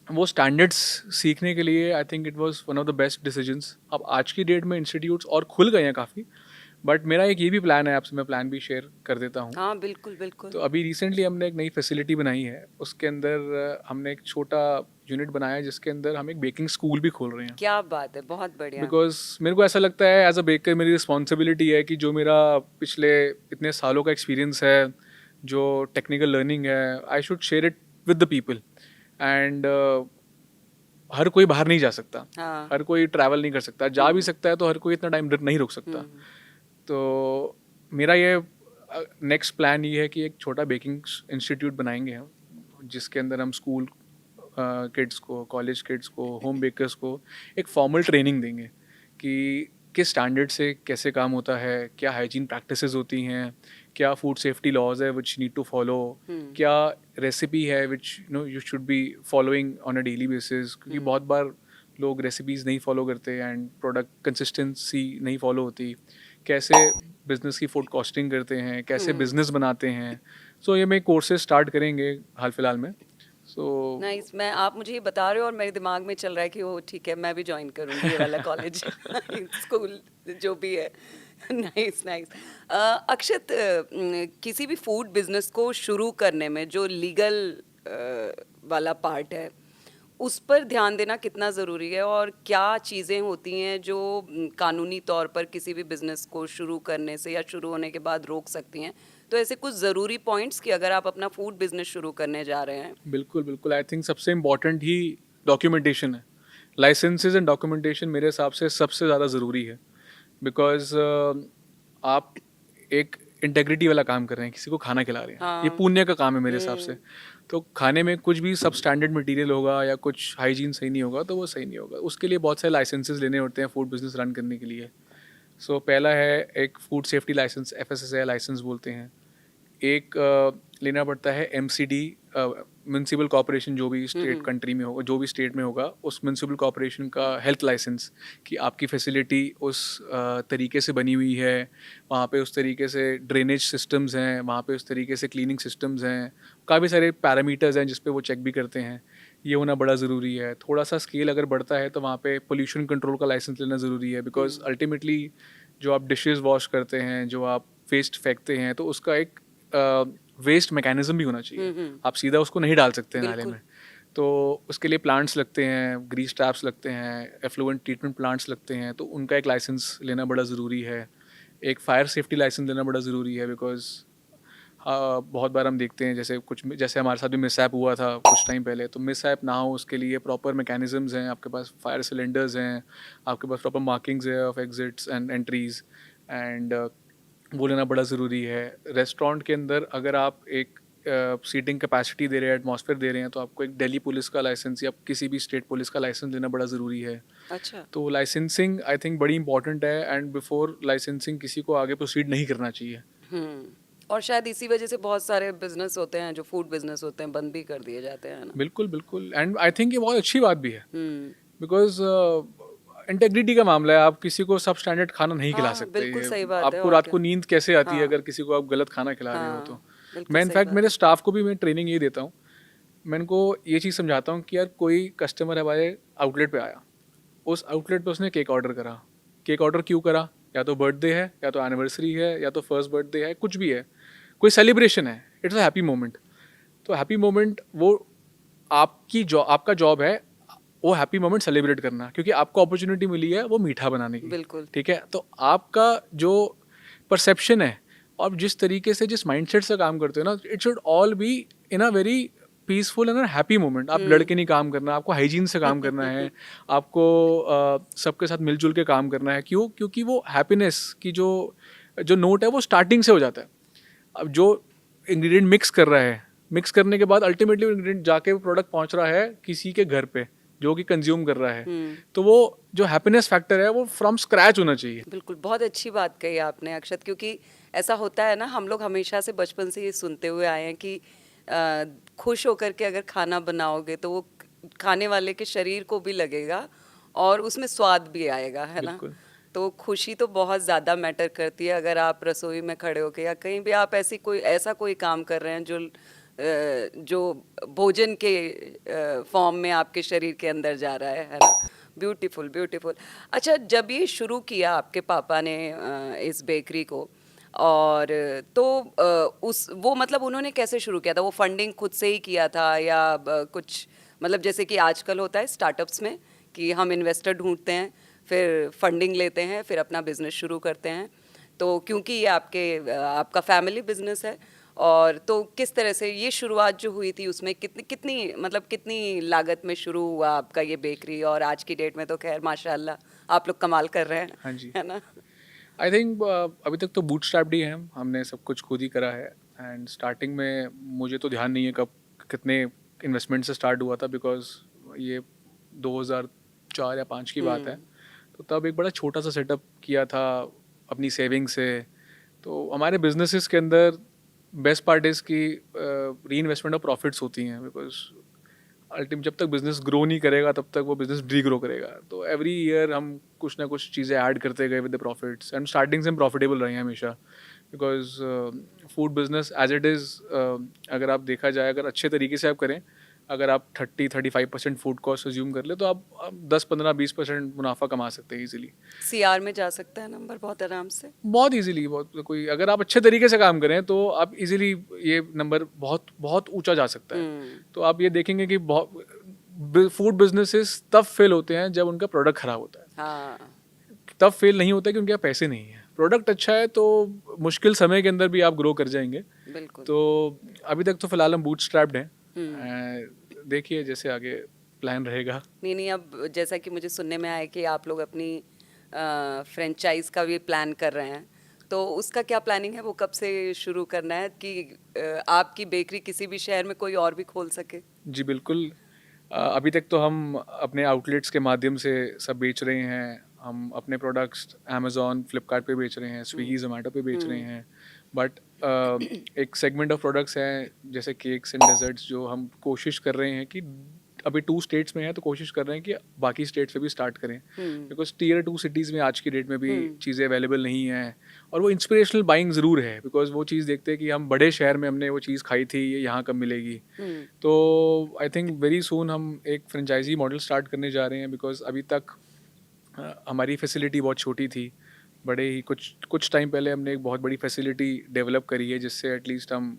वो स्टैंडर्ड्स सीखने के लिए I think it was one of the best decisions. अब आज की डेट में इंस्टीट्यूट्स और खुल गए हैं काफ़ी, बट मेरा एक ये भी प्लान है, आपसे मैं प्लान भी शेयर कर देता हूँ। हाँ, बिल्कुल बिल्कुल। तो अभी रिसेंटली हमने एक नई फैसिलिटी बनाई है, उसके अंदर हमने एक छोटा यूनिट बनाया है जिसके अंदर हम एक बेकिंग स्कूल भी खोल रहे हैं। क्या बात है, बहुत बढ़िया। बिकॉज मेरे को ऐसा लगता है एज अ बेकर मेरी रिस्पॉन्सिबिलिटी है कि जो मेरा पिछले इतने सालों का एक्सपीरियंस है, जो टेक्निकल लर्निंग है, I should share it with the people. And हर कोई बाहर नहीं जा सकता, हाँ। हर कोई ट्रैवल नहीं कर सकता, जा भी सकता है तो हर कोई इतना टाइम नहीं रुक सकता। तो मेरा ये नेक्स्ट प्लान ये है कि एक छोटा बेकिंग इंस्टीट्यूट बनाएंगे हम, जिसके अंदर हम स्कूल किड्स को, कॉलेज किड्स को, होम बेकर्स को एक फॉर्मल ट्रेनिंग देंगे कि किस स्टैंडर्ड से कैसे काम होता है, क्या हाइजीन प्रैक्टिसेस होती हैं, क्या फूड सेफ्टी लॉज है विच नीड टू फॉलो, क्या रेसिपी है which you should be following on a daily basis, क्योंकि बहुत बार लोग रेसिपीज़ नहीं फॉलो करते एंड प्रोडक्ट कंसिस्टेंसी नहीं फॉलो होती, कैसे बिजनेस की फूड कॉस्टिंग करते हैं, कैसे बिजनेस बनाते हैं। सो ये मैं कोर्सेज स्टार्ट करेंगे हाल फिलहाल में। So nice. मैं, आप मुझे ये बता रहे हो और मेरे दिमाग में चल रहा है कि वो ठीक है, मैं भी ज्वाइन करूंगी ये वाला कॉलेज स्कूल जो भी है। Nice nice. अक्षत, किसी भी फूड बिजनेस को शुरू करने में जो लीगल वाला पार्ट है उस पर ध्यान देना कितना ज़रूरी है, और क्या चीज़ें होती हैं जो कानूनी तौर पर किसी भी बिजनेस को शुरू करने से या शुरू होने के बाद रोक सकती हैं? तो ऐसे कुछ ज़रूरी पॉइंट्स कि अगर आप अपना फूड बिजनेस शुरू करने जा रहे हैं। बिल्कुल बिल्कुल, आई थिंक सबसे इम्पॉर्टेंट ही डॉक्यूमेंटेशन है। लाइसेंसेज एंड डॉक्यूमेंटेशन मेरे हिसाब से सबसे ज़्यादा ज़रूरी है, बिकॉज आप एक इंटेग्रिटी वाला काम कर रहे हैं, किसी को खाना खिला रहे हैं, ये हाँ। पुण्य का काम है मेरे हिसाब से। तो खाने में कुछ भी सब स्टैंडर्ड मटेरियल होगा या कुछ हाइजीन सही नहीं होगा तो वो सही नहीं होगा, उसके लिए बहुत सारे लाइसेंसेज लेने होते हैं फूड बिजनेस रन करने के लिए। सो पहला है एक food safety licence, FSSAI licence बोलते हैं। एक लेना पड़ता है MCD, म्यूनसिपल कॉर्पोरेशन, जो भी स्टेट कंट्री में होगा, जो भी स्टेट में होगा, उस म्यूनसिपल कॉर्पोरेशन का हेल्थ लाइसेंस, कि आपकी फैसिलिटी उस तरीके से बनी हुई है, वहाँ पे उस तरीके से ड्रेनेज सिस्टम्स हैं, वहाँ पे उस तरीके से क्लीनिंग सिस्टम्स हैं, काफ़ी सारे पैरामीटर्स हैं जिस पे वो चेक भी करते हैं, ये होना बड़ा ज़रूरी है। थोड़ा सा स्केल अगर बढ़ता है तो वहाँ पे पोल्यूशन कंट्रोल का लाइसेंस लेना ज़रूरी है, बिकॉज अल्टीमेटली जो आप डिशेज़ वॉश करते हैं, जो आप वेस्ट फेंकते हैं, तो उसका एक वेस्ट मैकेनिज्म भी होना चाहिए। आप सीधा उसको नहीं डाल सकते हैं नाले बिल्कुल। में, तो उसके लिए प्लांट्स लगते हैं, ग्रीस ट्रैप्स लगते हैं, एफ्लुएंट ट्रीटमेंट प्लांट्स लगते हैं, तो उनका एक लाइसेंस लेना बड़ा ज़रूरी है। एक फायर सेफ्टी लाइसेंस लेना बड़ा ज़रूरी है, बिकॉज बहुत बार हम देखते हैं जैसे हमारे साथ भी मिसहैप हुआ था कुछ टाइम पहले, तो मिसहैप ना हो उसके लिए प्रॉपर मैकेनिज्म्स हैं, आपके पास फायर सिलेंडर्स हैं, आपके पास प्रॉपर मार्किंग्स है of exits and entries, and वो लेना बड़ा ज़रूरी है। रेस्टोरेंट के अंदर अगर आप एक सीटिंग कैपेसिटी दे रहे हैं, एटमॉस्फेयर दे रहे हैं, तो आपको एक दिल्ली पुलिस का लाइसेंस या किसी भी स्टेट पुलिस का लाइसेंस लेना बड़ा ज़रूरी है। अच्छा। तो लाइसेंसिंग आई थिंक बड़ी इंपॉर्टेंट है, एंड बिफोर लाइसेंसिंग किसी को आगे प्रोसीड नहीं करना चाहिए। और शायद इसी वजह से बहुत सारे बिजनेस होते हैं जो फूड बिजनेस होते हैं बंद भी कर दिए जाते हैं, है ना? बिल्कुल बिल्कुल, एंड आई थिंक ये बहुत अच्छी बात भी है, हम्म। बिकॉज इंटेग्रिटी का मामला है। आप किसी को सब स्टैंडर्ड खाना नहीं खिला हाँ, सकते। बिल्कुल ये सही बात है, आपको और रात क्या। को नींद कैसे आती है हाँ, अगर किसी को आप गलत खाना खिला रहे हो तो। हाँ, बिल्कुल मैं सही इनफैक्ट बात मेरे है। स्टाफ को भी मैं ट्रेनिंग ये देता हूँ। मैं इनको ये चीज़ समझाता हूँ कि यार कोई कस्टमर हमारे आउटलेट पे आया, उस आउटलेट पे उसने केक ऑर्डर करा। केक ऑर्डर क्यों करा? या तो बर्थडे है, या तो एनिवर्सरी है, या तो फर्स्ट बर्थडे है, कुछ भी है, कोई सेलिब्रेशन है, इट्स अ हैप्पी मोमेंट। तो हैप्पी मोमेंट वो आपका जॉब है वो हैप्पी मोमेंट सेलिब्रेट करना, क्योंकि आपको अपॉर्चुनिटी मिली है वो मीठा बनाने की। बिल्कुल। ठीक है, तो आपका जो परसेप्शन है और जिस तरीके से जिस माइंडसेट से काम करते हो ना, it should all be in a very peaceful and happy moment. आप लड़के नहीं काम करना, आपको हाइजीन से काम करना है, आपको सबके साथ मिलजुल के काम करना है। क्यों? क्योंकि वो हैप्पीनेस की जो जो नोट है वो स्टार्टिंग से हो जाता है। अब जो इंग्रेडिएंट मिक्स कर रहा है, मिक्स करने के बाद अल्टीमेटली इंग्रेडिएंट जाके वो प्रोडक्ट पहुंच रहा है किसी के घर पे जो कि कंज्यूम कर रहा है, तो वो जो हैप्पीनेस फैक्टर है वो फ्रॉम स्क्रैच होना चाहिए। बिल्कुल, बहुत अच्छी बात कही आपने अक्षत, क्योंकि ऐसा होता है ना, हम लोग हमेशा से बचपन से ये सुनते हुए आए हैं कि खुश होकर के अगर खाना बनाओगे तो वो खाने वाले के शरीर को भी लगेगा और उसमें स्वाद भी आएगा, है ना? बिल्कुल तो खुशी तो बहुत ज़्यादा मैटर करती है। अगर आप रसोई में खड़े होके या कहीं भी आप ऐसा कोई काम कर रहे हैं जो भोजन के फॉर्म में आपके शरीर के अंदर जा रहा है ना? Beautiful, beautiful. अच्छा, जब ये शुरू किया आपके पापा ने इस बेकरी को, और तो उस वो मतलब उन्होंने कैसे शुरू किया था? वो फंडिंग खुद से ही किया था या कुछ, मतलब जैसे कि आजकल होता है स्टार्टअप्स में कि हम इन्वेस्टर ढूंढते हैं, फिर फंडिंग लेते हैं, फिर अपना बिजनेस शुरू करते हैं। तो क्योंकि ये आपका फैमिली बिजनेस है, और तो किस तरह से ये शुरुआत जो हुई थी उसमें कितनी कितनी मतलब कितनी लागत में शुरू हुआ आपका ये बेकरी? और आज की डेट में तो खैर माशाल्लाह आप लोग कमाल कर रहे हैं, हाँ जी। है ना? आई थिंक अभी तक तो बूटस्ट्रैप्ड ही हैं हम, हमने सब कुछ खुद ही करा है। एंड स्टार्टिंग में मुझे तो ध्यान नहीं है कब कितने इन्वेस्टमेंट से स्टार्ट हुआ था, बिकॉज ये 2004 या 5 की बात है। तो तब एक बड़ा छोटा सा सेटअप किया था अपनी सेविंग से। तो हमारे बिजनेसेस के अंदर बेस्ट पार्ट इज़ की री इन्वेस्टमेंट ऑफ प्रॉफिट्स होती हैं, बिकॉज अल्टीमेट जब तक बिजनेस ग्रो नहीं करेगा तब तक वो बिजनेस डी ग्रो करेगा। तो एवरी ईयर हम कुछ ना कुछ चीज़ें ऐड करते गए with the profits, and starting से हम प्रॉफिटेबल रहे हैं हमेशा, because food business as it is, अगर आप देखा जाए, अगर अच्छे तरीके से आप करें, अगर आप 30-35% फूड कॉस्ट अज्यूम कर ले, तो आप 10-15-20% मुनाफा कमा सकते हैं ईजिली। सीआर में जा सकता है नंबर बहुत आराम से। बहुत इजीली, बहुत कोई अगर आप अच्छे तरीके से काम करें तो आप इजीली ये नंबर बहुत बहुत ऊंचा जा सकता है। तो आप ये देखेंगे कि बहुत फूड बिजनेसेस तब फेल होते हैं जब उनका प्रोडक्ट खराब होता है। हाँ, तब फेल नहीं होता क्योंकि आप पैसे नहीं है, प्रोडक्ट अच्छा है तो मुश्किल समय के अंदर भी आप ग्रो कर जाएंगे। बिल्कुल। तो अभी तक तो फिलहाल हम बूटस्ट्रैप्ड हैं। देखिए जैसे आगे प्लान रहेगा। नहीं नहीं, अब जैसा कि मुझे सुनने में आया कि आप लोग अपनी फ्रेंचाइज का भी प्लान कर रहे हैं, तो उसका क्या प्लानिंग है? वो कब से शुरू करना है कि आपकी बेकरी किसी भी शहर में कोई और भी खोल सके? जी बिल्कुल। अभी तक तो हम अपने आउटलेट्स के माध्यम से सब बेच रहे हैं। हम अपने प्रोडक्ट्स अमेज़ॉन, फ्लिपकार्ट पे बेच रहे हैं, स्विगी, जोमेटो पे बेच रहे हैं। बट एक सेगमेंट ऑफ प्रोडक्ट्स हैं जैसे केक्स एंड डेजर्ट्स, जो हम कोशिश कर रहे हैं कि अभी 2 स्टेट्स में है, तो कोशिश कर रहे हैं कि बाकी स्टेट्स पे भी स्टार्ट करें, बिकॉज टियर 2 सिटीज़ में आज की डेट में भी चीज़ें अवेलेबल नहीं हैं। और वो इंस्पिरेशनल बाइंग ज़रूर है, बिकॉज वो चीज़ देखते हैं कि हम बड़े शहर में हमने वो चीज़ खाई थी, ये यहाँ कब मिलेगी। तो आई थिंक वेरी सून हम एक फ्रेंचाइजी मॉडल स्टार्ट करने जा रहे हैं, बिकॉज अभी तक हमारी फैसिलिटी बहुत छोटी थी। बड़े ही कुछ टाइम पहले हमने एक बहुत बड़ी फैसिलिटी डेवलप करी है, जिससे एटलीस्ट हम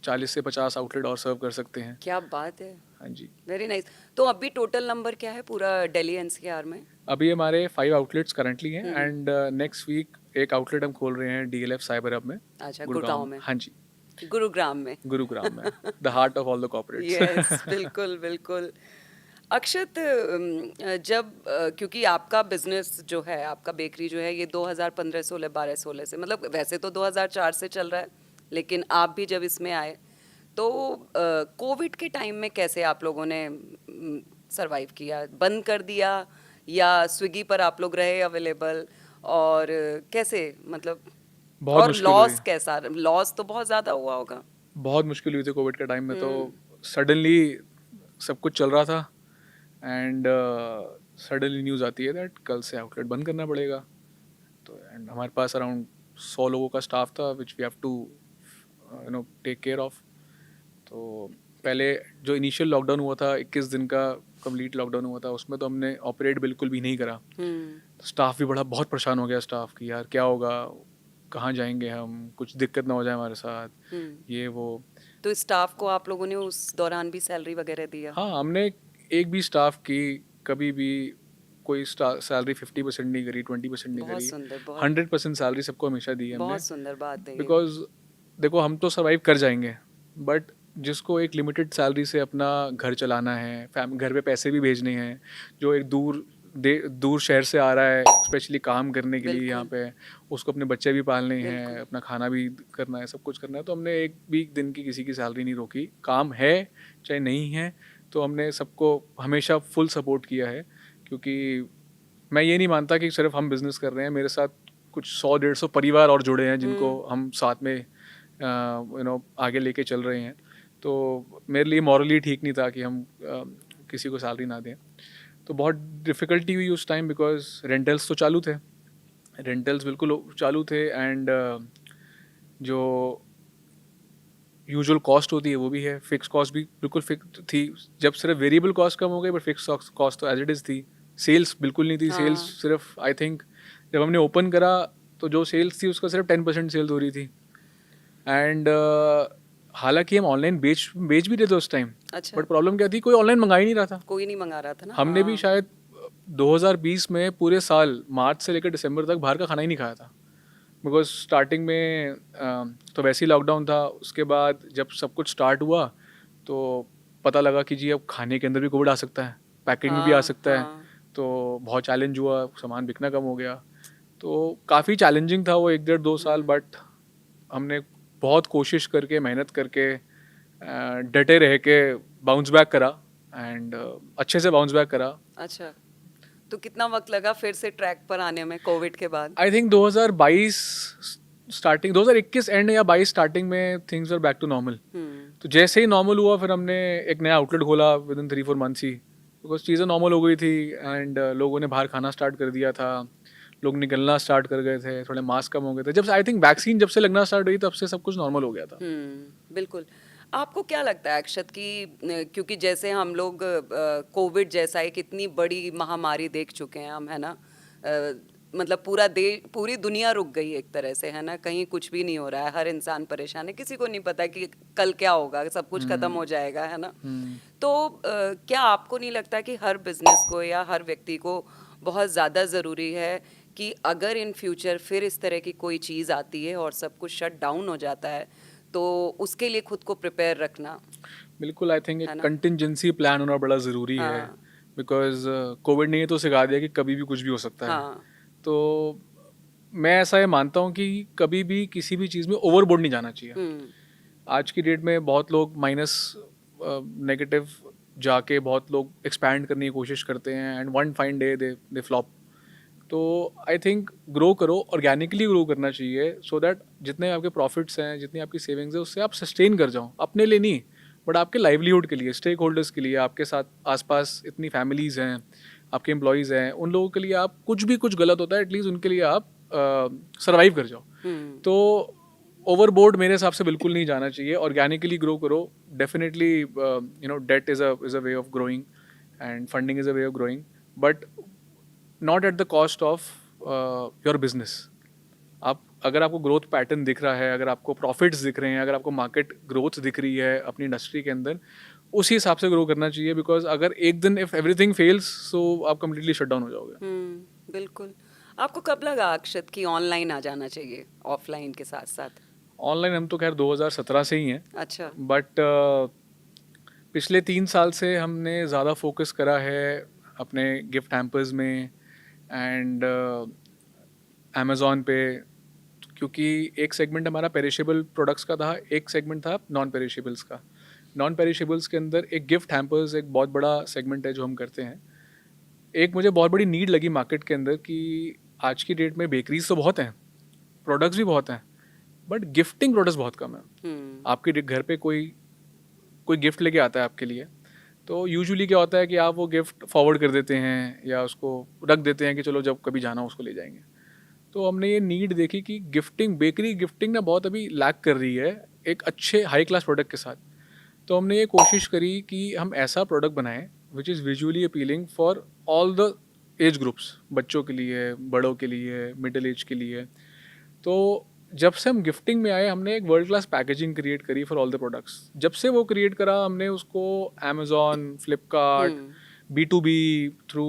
40 से 50 आउटलेट और सर्व कर सकते हैं। क्या बात है, हाँ जी। Very nice. तो अभी टोटल नंबर क्या है पूरा दिल्ली एनसीआर में? अभी हमारे 5 आउटलेट्स करंटली हैं, एंड नेक्स्ट वीक एक आउटलेट हम खोल रहे हैं DLF साइबर हब में, अच्छा, गुड़गांव गुड़गांव में। हाँ जी। गुरुग्राम में। गुरुग्राम में, the heart of all the yes, corporates. बिल्कुल बिल्कुल। अक्षत, क्योंकि आपका बिजनेस जो है, आपका बेकरी जो है, ये 2015-16 12-16 से, मतलब वैसे तो 2004 से चल रहा है, लेकिन आप भी जब इसमें आए तो कोविड के टाइम में कैसे आप लोगों ने सरवाइव किया? बंद कर दिया या स्विगी पर आप लोग रहे अवेलेबल, और कैसे, मतलब, बहुत और मुश्किल हुई, लॉस कैसा? लॉस तो बहुत ज़्यादा हुआ होगा। बहुत मुश्किल हुई थी कोविड के टाइम में। तो हम्म। सडनली सब कुछ चल रहा था एंड सडनली न्यूज़ आती है दैट कल से आउटलेट बंद करना पड़ेगा। तो एंड हमारे पास अराउंड 100 लोगों का स्टाफ था which we have to take care of. तो पहले जो इनिशियल लॉकडाउन हुआ था, 21 दिन का कंप्लीट लॉकडाउन हुआ था, उसमें तो हमने ऑपरेट बिल्कुल भी नहीं करा। तो स्टाफ भी बड़ा बहुत परेशान हो गया स्टाफ की, यार क्या होगा, कहाँ जाएंगे हम, कुछ दिक्कत ना हो जाए हमारे साथ, ये वो। तो स्टाफ को आप लोगों ने उस दौरान भी सैलरी वगैरह दिया? हाँ, हमने एक भी स्टाफ की कभी भी कोई सैलरी 50% नहीं करी, 20% नहीं बहुत करी। सुंदर, बहुत 100% सैलरी सबको हमेशा दी है हमने। बहुत सुंदर बात है ये। बिकॉज देखो, हम तो सर्वाइव कर जाएंगे, बट जिसको एक लिमिटेड सैलरी से अपना घर चलाना है, घर पे पैसे भी भेजने हैं, जो एक दूर शहर से आ रहा है स्पेशली काम करने के लिए यहाँ बिल्कुल पे, उसको अपने बच्चे भी पालने हैं, बिल्कुल। अपना खाना भी करना है, सब कुछ करना है। तो हमने एक भी दिन की किसी की सैलरी नहीं रोकी, काम है चाहे नहीं है। तो हमने सबको हमेशा फुल सपोर्ट किया है, क्योंकि मैं ये नहीं मानता कि सिर्फ हम बिज़नेस कर रहे हैं, मेरे साथ कुछ 100-150 परिवार और जुड़े हैं जिनको हम साथ में आगे लेके चल रहे हैं। तो मेरे लिए मॉरली ठीक नहीं था कि हम किसी को सैलरी ना दें। तो बहुत डिफ़िकल्टी हुई उस टाइम, बिकॉज रेंटल्स तो चालू थे, रेंटल्स बिल्कुल चालू थे, एंड जो यूजुअल कॉस्ट होती है वो भी है, फिक्स कॉस्ट भी बिल्कुल फिक्स थी। जब सिर्फ वेरिएबल कॉस्ट कम हो गई, बट फिक्स कॉस्ट तो एज इट इज़ थी। सेल्स बिल्कुल नहीं थी, सेल्स हाँ। सिर्फ आई थिंक जब हमने ओपन करा तो जो सेल्स थी उसका सिर्फ 10% सेल्स हो रही थी। एंड हालांकि हम ऑनलाइन बेच भी रहे थे उस टाइम, अच्छा, बट प्रॉब्लम क्या थी, कोई ऑनलाइन मंगा ही नहीं रहा था। कोई नहीं मंगा रहा था ना। हमने भी हाँ। शायद 2020 में पूरे साल मार्च से लेकर दिसंबर तक बाहर का खाना ही नहीं खाया था, बिकॉज स्टार्टिंग में तो वैसे ही लॉकडाउन था। उसके बाद जब सब कुछ स्टार्ट हुआ तो पता लगा कि जी अब खाने के अंदर भी कोविड आ सकता है, पैकेट में भी आ हाँ सकता है। हाँ। तो बहुत चैलेंज हुआ, सामान बिकना कम हो गया। तो काफ़ी चैलेंजिंग था वो 1 डेढ़ 2 साल, बट हमने बहुत कोशिश करके, मेहनत करके, डटे रह के बाउंस बैक करा, एंड अच्छे से बाउंस बैक करा। अच्छा, तो कितना वक्त लगा फिर से ट्रैक पर आने में कोविड के बाद? आई थिंक 2022 स्टार्टिंग, 2021 एंड या 22 स्टार्टिंग में things are back to normal. तो जैसे ही नॉर्मल हुआ, फिर हमने एक नया आउटलेट खोला with in 3-4 months he, because चीज़ें नॉर्मल हो गई थी, एंड लोगों ने बाहर खाना स्टार्ट कर दिया था, लोग निकलना स्टार्ट कर गए थे, थोड़े मास्क कम हो गए थे। जब आई थिंक वैक्सीन जब से लगना स्टार्ट हुई तब से सब कुछ नॉर्मल हो गया था। बिल्कुल। आपको क्या लगता है अक्षत कि क्योंकि जैसे हम लोग कोविड जैसा एक इतनी बड़ी महामारी देख चुके हैं हम, है ना, मतलब पूरी दुनिया रुक गई एक तरह से, है ना, कहीं कुछ भी नहीं हो रहा है, हर इंसान परेशान है, किसी को नहीं पता कि कल क्या होगा, सब कुछ खत्म हो जाएगा, है ना। तो क्या आपको नहीं लगता कि हर बिजनेस को या हर व्यक्ति को बहुत ज़्यादा ज़रूरी है कि अगर इन फ्यूचर फिर इस तरह की कोई चीज़ आती है और सब कुछ शट डाउन हो जाता है, तो उसके लिए खुद को प्रिपेयर रखना? बिल्कुल, आई थिंक है एक ना? कंटिजेंसी प्लान होना बड़ा ज़रूरी है, हाँ बिकॉज कोविड ने ये तो सिखा दिया कि कभी भी कुछ भी हो सकता है। हाँ। तो मैं ऐसा ये मानता हूँ कि कभी भी किसी भी चीज़ में ओवरबोर्ड नहीं जाना चाहिए। आज की डेट में बहुत लोग माइनस नेगेटिव जाके बहुत लोग एक्सपैंड करने की कोशिश करते हैं, and one fine day they flop. तो आई थिंक ग्रो करो, ऑर्गेनिकली ग्रो करना चाहिए, सो दैट जितने आपके प्रॉफिट्स हैं, जितनी आपकी सेविंग्स है, उससे आप सस्टेन कर जाओ, अपने लिए नहीं बट आपके लाइवलीहुड के लिए, स्टेक होल्डर्स के लिए, आपके साथ आसपास इतनी फैमिलीज़ हैं, आपके एम्प्लॉयज़ हैं, उन लोगों के लिए आप कुछ भी कुछ गलत होता है एटलीस्ट उनके लिए आप सर्वाइव कर जाओ। तो ओवरबोर्ड मेरे हिसाब से बिल्कुल नहीं जाना चाहिए, ऑर्गेनिकली ग्रो करो। Definitely that is a way of growing, and funding is a way of growing, but not at the cost of your business. आप अगर आपको ग्रोथ पैटर्न दिख रहा है, अगर आपको प्रॉफिट्स दिख रहे हैं, अगर आपको मार्केट ग्रोथ दिख रही है अपनी इंडस्ट्री के अंदर, उसी हिसाब से ग्रो करना चाहिए। बिकॉज अगर एक दिन इफ एवरीथिंग फेल्स, सो आप कंप्लीटली शट डाउन हो जाओगे। बिल्कुल। आपको कब लगा अक्षत कि ऑनलाइन आ जाना चाहिए ऑफलाइन के साथ साथ? ऑनलाइन हम तो खैर 2017 से ही हैं, अच्छा। बट पिछले 3 साल से हमने ज़्यादा फोकस करा है अपने गिफ्ट हैम्पर्स में एंड अमेज़ॉन पे, क्योंकि एक सेगमेंट हमारा पेरिशेबल प्रोडक्ट्स का था, एक सेगमेंट था नॉन पेरिशेबल्स का। नॉन पेरिशेबल्स के अंदर एक गिफ्ट हैम्पर्स एक बहुत बड़ा सेगमेंट है जो हम करते हैं। एक मुझे बहुत बड़ी नीड लगी मार्केट के अंदर कि आज की डेट में बेकरीज तो बहुत हैं, प्रोडक्ट्स भी बहुत हैं, बट गिफ्टिंग प्रोडक्ट्स बहुत कम है। आपके घर पे कोई कोई गिफ्ट लेके आता है आपके लिए, तो यूजुअली क्या होता है कि आप वो गिफ्ट फॉरवर्ड कर देते हैं या उसको रख देते हैं कि चलो जब कभी जाना हो उसको ले जाएंगे। तो हमने ये नीड देखी कि गिफ्टिंग, बेकरी गिफ्टिंग ना बहुत अभी लैक कर रही है एक अच्छे हाई क्लास प्रोडक्ट के साथ। तो हमने ये कोशिश करी कि हम ऐसा प्रोडक्ट बनाएं which is visually appealing for all the age groups, बच्चों के लिए, बड़ों के लिए, मिडिल एज के लिए। तो जब से हम गिफ्टिंग में आए हमने एक वर्ल्ड क्लास पैकेजिंग क्रिएट करी फॉर ऑल द प्रोडक्ट्स। जब से वो क्रिएट करा हमने उसको Amazon, Flipkart, B2B through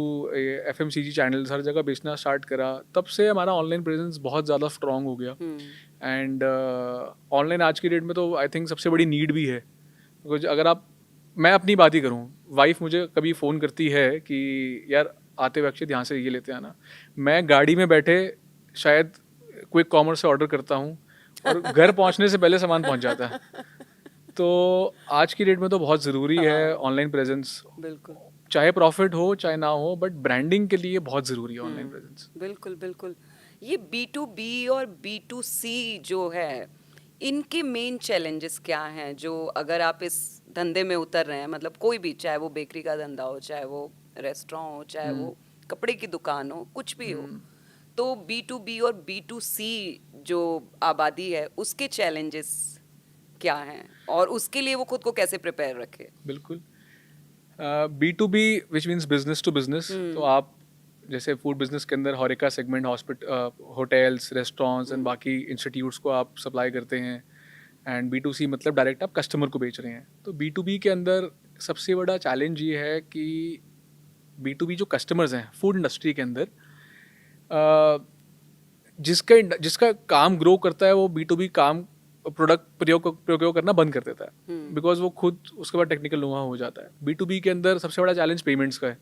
FMCG channels हर जगह बेचना स्टार्ट करा। तब से हमारा ऑनलाइन प्रेजेंस बहुत ज़्यादा स्ट्रॉन्ग हो गया। एंड ऑनलाइन आज की डेट में तो आई थिंक सबसे बड़ी नीड भी है, बिकॉज अगर आप, मैं अपनी बात ही करूँ, वाइफ मुझे कभी फ़ोन करती है कि यार आते हुए अक्षित यहाँ से ये लेते आना, मैं गाड़ी में बैठे शायद क्विक कॉमर्स से ऑर्डर करता हूँ और घर पहुँचने से पहले सामान पहुँच जाता है। तो आज की डेट में तो बहुत ज़रूरी है ऑनलाइन प्रेजेंस, बिल्कुल चाहे प्रॉफिट हो चाहे ना हो, बट ब्रांडिंग के लिए बहुत ज़रूरी है ऑनलाइन प्रेजेंस। बिल्कुल बिल्कुल। ये B2B और B2C जो है, इनके मेन चैलेंजेस क्या हैं, जो अगर आप इस धंधे में उतर रहे हैं, मतलब कोई भी, चाहे वो बेकरी का धंधा हो, चाहे वो रेस्टोरेंट हो, चाहे वो कपड़े की दुकान हो, कुछ भी हो, तो B2B और B2C जो आबादी है उसके चैलेंजेस क्या हैं और उसके लिए वो खुद को कैसे प्रिपेयर रखे? बिल्कुल। B2B which means business to business. तो आप जैसे फूड बिजनेस के अंदर HoReCa segment, hotels, restaurants and बाकी इंस्टीट्यूट्स को आप सप्लाई करते हैं। एंड B2C मतलब डायरेक्ट आप कस्टमर को बेच रहे हैं। तो B2B के अंदर सबसे बड़ा चैलेंज ये है कि B2B जो कस्टमर्स हैं फूड इंडस्ट्री के अंदर, जिसका काम ग्रो करता है वो B2B काम प्रोडक्ट प्रयोग करना बंद कर देता है, बिकॉज वो खुद उसके बाद टेक्निकल नुआ हो जाता है। B2B के अंदर सबसे बड़ा चैलेंज पेमेंट्स का है,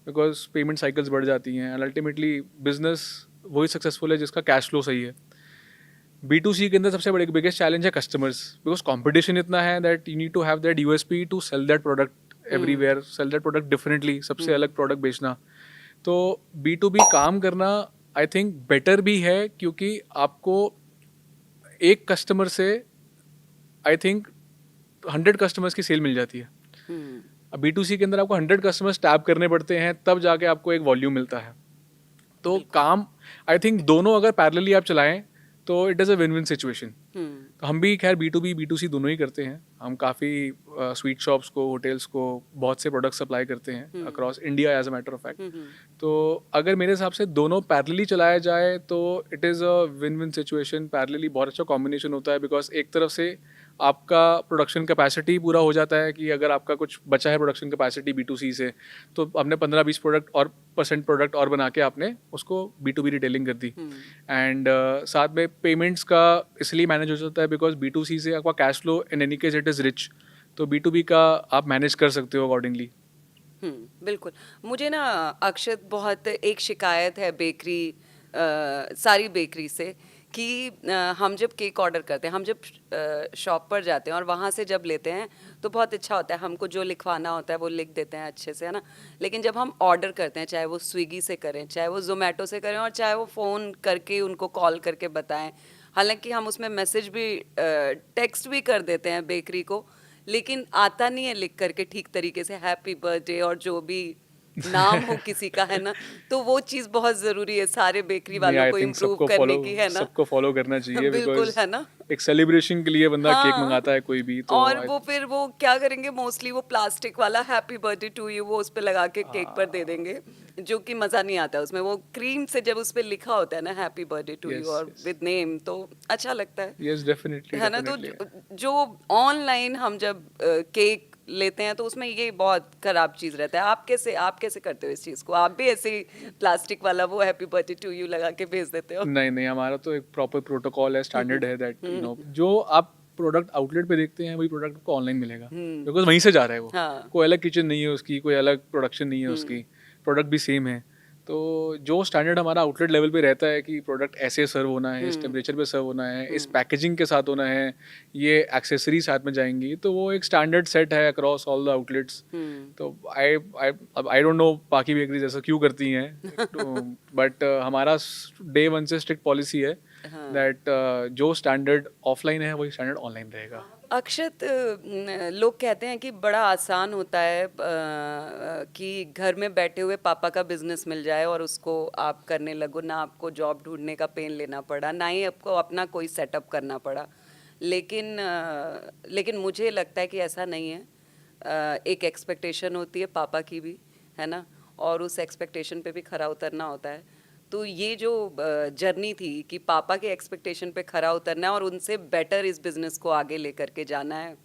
बिकॉज पेमेंट साइकिल्स बढ़ जाती हैं एंड अल्टीमेटली बिजनेस वही सक्सेसफुल है जिसका कैश फ्लो सही है। B2C के अंदर सबसे बड़े बिगेस्ट चैलेंज है कस्टमर्स, बिकॉज कंपटीशन इतना है that you need to have that USP to sell that product everywhere, sell that product differently, सबसे अलग प्रोडक्ट बेचना। तो B2B काम करना आई थिंक बेटर भी है, क्योंकि आपको एक कस्टमर से आई थिंक 100 कस्टमर्स की सेल मिल जाती है। अब B2C के अंदर आपको 100 कस्टमर्स टैप करने पड़ते हैं, तब जाके आपको एक वॉल्यूम मिलता है। तो काम आई थिंक दोनों अगर पैरेलली आप चलाएं तो it is a win win situation. तो हम भी खैर B2B B2C दोनों ही करते हैं। हम काफ़ी स्वीट शॉप्स को, होटल्स को बहुत से प्रोडक्ट सप्लाई करते हैं across India as a matter of fact. तो अगर मेरे हिसाब से दोनों पैरेलली चलाया जाए तो it is a win win situation. Parallelly बहुत अच्छा कॉम्बिनेशन होता है, बिकॉज एक तरफ से आपका प्रोडक्शन कैपेसिटी पूरा हो जाता है कि अगर आपका कुछ बचा है प्रोडक्शन कैपेसिटी B2C से, तो आपने 15-20 प्रोडक्ट और बना के आपने उसको B2B रिटेलिंग कर दी। एंड साथ में पेमेंट्स का इसलिए मैनेज हो जाता है बिकॉज B2C से आपका cash flow in any case it is rich, तो B2B का आप मैनेज कर सकते हो अकॉर्डिंगली। बिल्कुल। मुझे ना अक्षत, बहुत एक शिकायत है बेकरी, सारी बेकरी से, कि हम जब केक ऑर्डर करते हैं, हम जब शॉप पर जाते हैं और वहाँ से जब लेते हैं तो बहुत अच्छा होता है, हमको जो लिखवाना होता है वो लिख देते हैं अच्छे से, है ना। लेकिन जब हम ऑर्डर करते हैं, चाहे वो स्विगी से करें, चाहे वो जोमेटो से करें, और चाहे वो फ़ोन करके उनको कॉल करके बताएं, हालांकि हम उसमें मैसेज भी, टेक्स्ट भी कर देते हैं बेकरी को, लेकिन आता नहीं है लिख करके ठीक तरीके से हैप्पी बर्थडे और जो भी नाम हो किसी का, है ना। तो वो चीज़ बहुत ज़रूरी है सारे बेकरी वालों आई को थिंक इम्प्रूव करने की, है ना। सबको फॉलो करना चाहिए, बिल्कुल, बिकॉज है ना। एक सेलिब्रेशन के लिए बंदा केक हाँ, मंगाता है कोई भी, तो और वो फिर वो क्या करेंगे, मोस्टली वो प्लास्टिक वाला हैप्पी बर्थडे टू यू वो उस पे लगा के केक पर दे देंगे, जो कि मज़ा नहीं आता उसमें। वो क्रीम से जब उस पे लिखा होता है ना हैप्पी बर्थडे टू यू और विद नेम, तो अच्छा लगता है, यस डेफिनेटली है ना। तो जो ऑनलाइन हम जब केक लेते हैं तो उसमें ये बहुत खराब चीज रहता है। आप कैसे करते हो इस चीज को? आप भी ऐसे ही प्लास्टिक वाला वो हैप्पी बर्थडे टू यू लगा के भेज देते हो? नहीं नहीं, हमारा तो एक प्रॉपर प्रोटोकॉल है, स्टैंडर्ड है दैट जो आप प्रोडक्ट आउटलेट पे देखते हैं वही प्रोडक्ट आपको ऑनलाइन मिलेगा, बिकॉज वहीं से जा रहा है वो। हाँ। कोई अलग किचन नहीं है उसकी, कोई अलग प्रोडक्शन नहीं है उसकी, प्रोडक्ट भी सेम है। तो जो स्टैंडर्ड हमारा आउटलेट लेवल पे रहता है कि प्रोडक्ट ऐसे सर्व होना है, इस टेम्परेचर पे सर्व होना है, इस पैकेजिंग के साथ होना है, ये एक्सेसरी साथ में जाएंगी, तो वो एक स्टैंडर्ड सेट है अक्रॉस ऑल द आउटलेट्स। तो आई डोंट नो बाकी बेकरीज ऐसा क्यों करती हैं, बट हमारा डे वन से स्ट्रिक्ट पॉलिसी है दैट जो स्टैंडर्ड ऑफलाइन है वही स्टैंडर्ड ऑनलाइन रहेगा। अक्षत, लोग कहते हैं कि बड़ा आसान होता है कि घर में बैठे हुए पापा का बिजनेस मिल जाए और उसको आप करने लगो, ना आपको जॉब ढूंढने का पेन लेना पड़ा, ना ही आपको अपना कोई सेटअप करना पड़ा। लेकिन मुझे लगता है कि ऐसा नहीं है। एक एक्सपेक्टेशन होती है पापा की भी, है ना, और उस एक्सपेक्टेशन पे भी खरा उतरना होता है। तो ये जो जर्नी थी कि पापा के एक्सपेक्टेशन पे खरा उतरना है और उनसे बेटर इस बिजनेस को आगे लेकर के जाना है।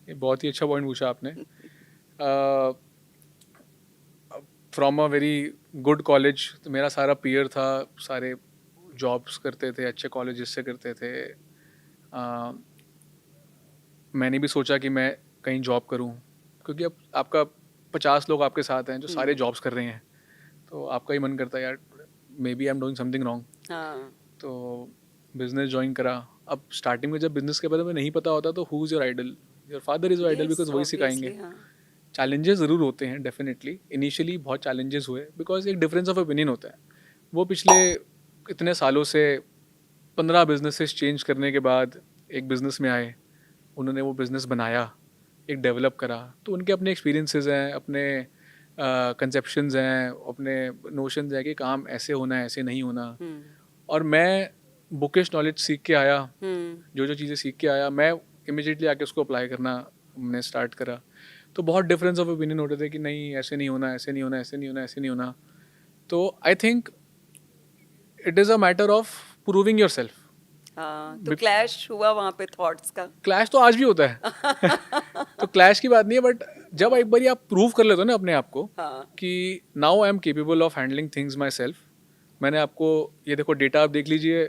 ये बहुत ही अच्छा पॉइंट पूछा आपने। From a very good college, तो मेरा सारा पीयर था, सारे जॉब्स करते थे, अच्छे कॉलेजेस से करते थे। मैंने भी सोचा कि मैं कहीं जॉब करूं, क्योंकि अब आपका 50 लोग आपके साथ हैं जो सारे जॉब्स कर रहे हैं, तो आपका ही मन करता है यार maybe I am doing something wrong. हाँ। तो बिजनेस ज्वाइन करा। अब स्टार्टिंग में जब बिजनेस के बारे में नहीं पता होता तो who is your idol? Your father is your idol, Yes, because वही सिखाएंगे। obviously, हाँ। चैलेंजेस ज़रूर होते हैं डेफिनेटली, इनिशियली बहुत चैलेंजेस हुए, बिकॉज एक डिफरेंस ऑफ ओपिनियन होता है। वो पिछले इतने सालों से 15 बिजनेसेस चेंज करने के बाद एक बिजनेस में आए, उन्होंने वो बिजनेस बनाया, एक डेवलप करा, तो उनके अपने एक्सपीरियंसेस हैं, अपने कंसेप्शंस हैं, अपने नोशंस हैं कि काम ऐसे होना है, ऐसे नहीं होना। और मैं बुकिश नॉलेज सीख के आया, जो चीज़ें सीख के आया, मैं इमिजिएटली आके उसको अप्लाई करना हमने स्टार्ट करा। तो बहुत डिफरेंस ऑफ ओपिनियन होते थे कि नहीं ऐसे नहीं होना, ऐसे नहीं होना, ऐसे नहीं होना, ऐसे नहीं होना। तो I think it is a matter of proving your self. हाँ, तो क्लैश हुआ वहाँ पे थॉट्स का? क्लैश तो आज भी होता है तो क्लैश की बात नहीं है, बट जब एक बार आप प्रूव कर लेते हो ना अपने आप को हाँ। कि now I am capable of handling things my self. मैंने आपको ये देखो, डेटा आप देख लीजिए,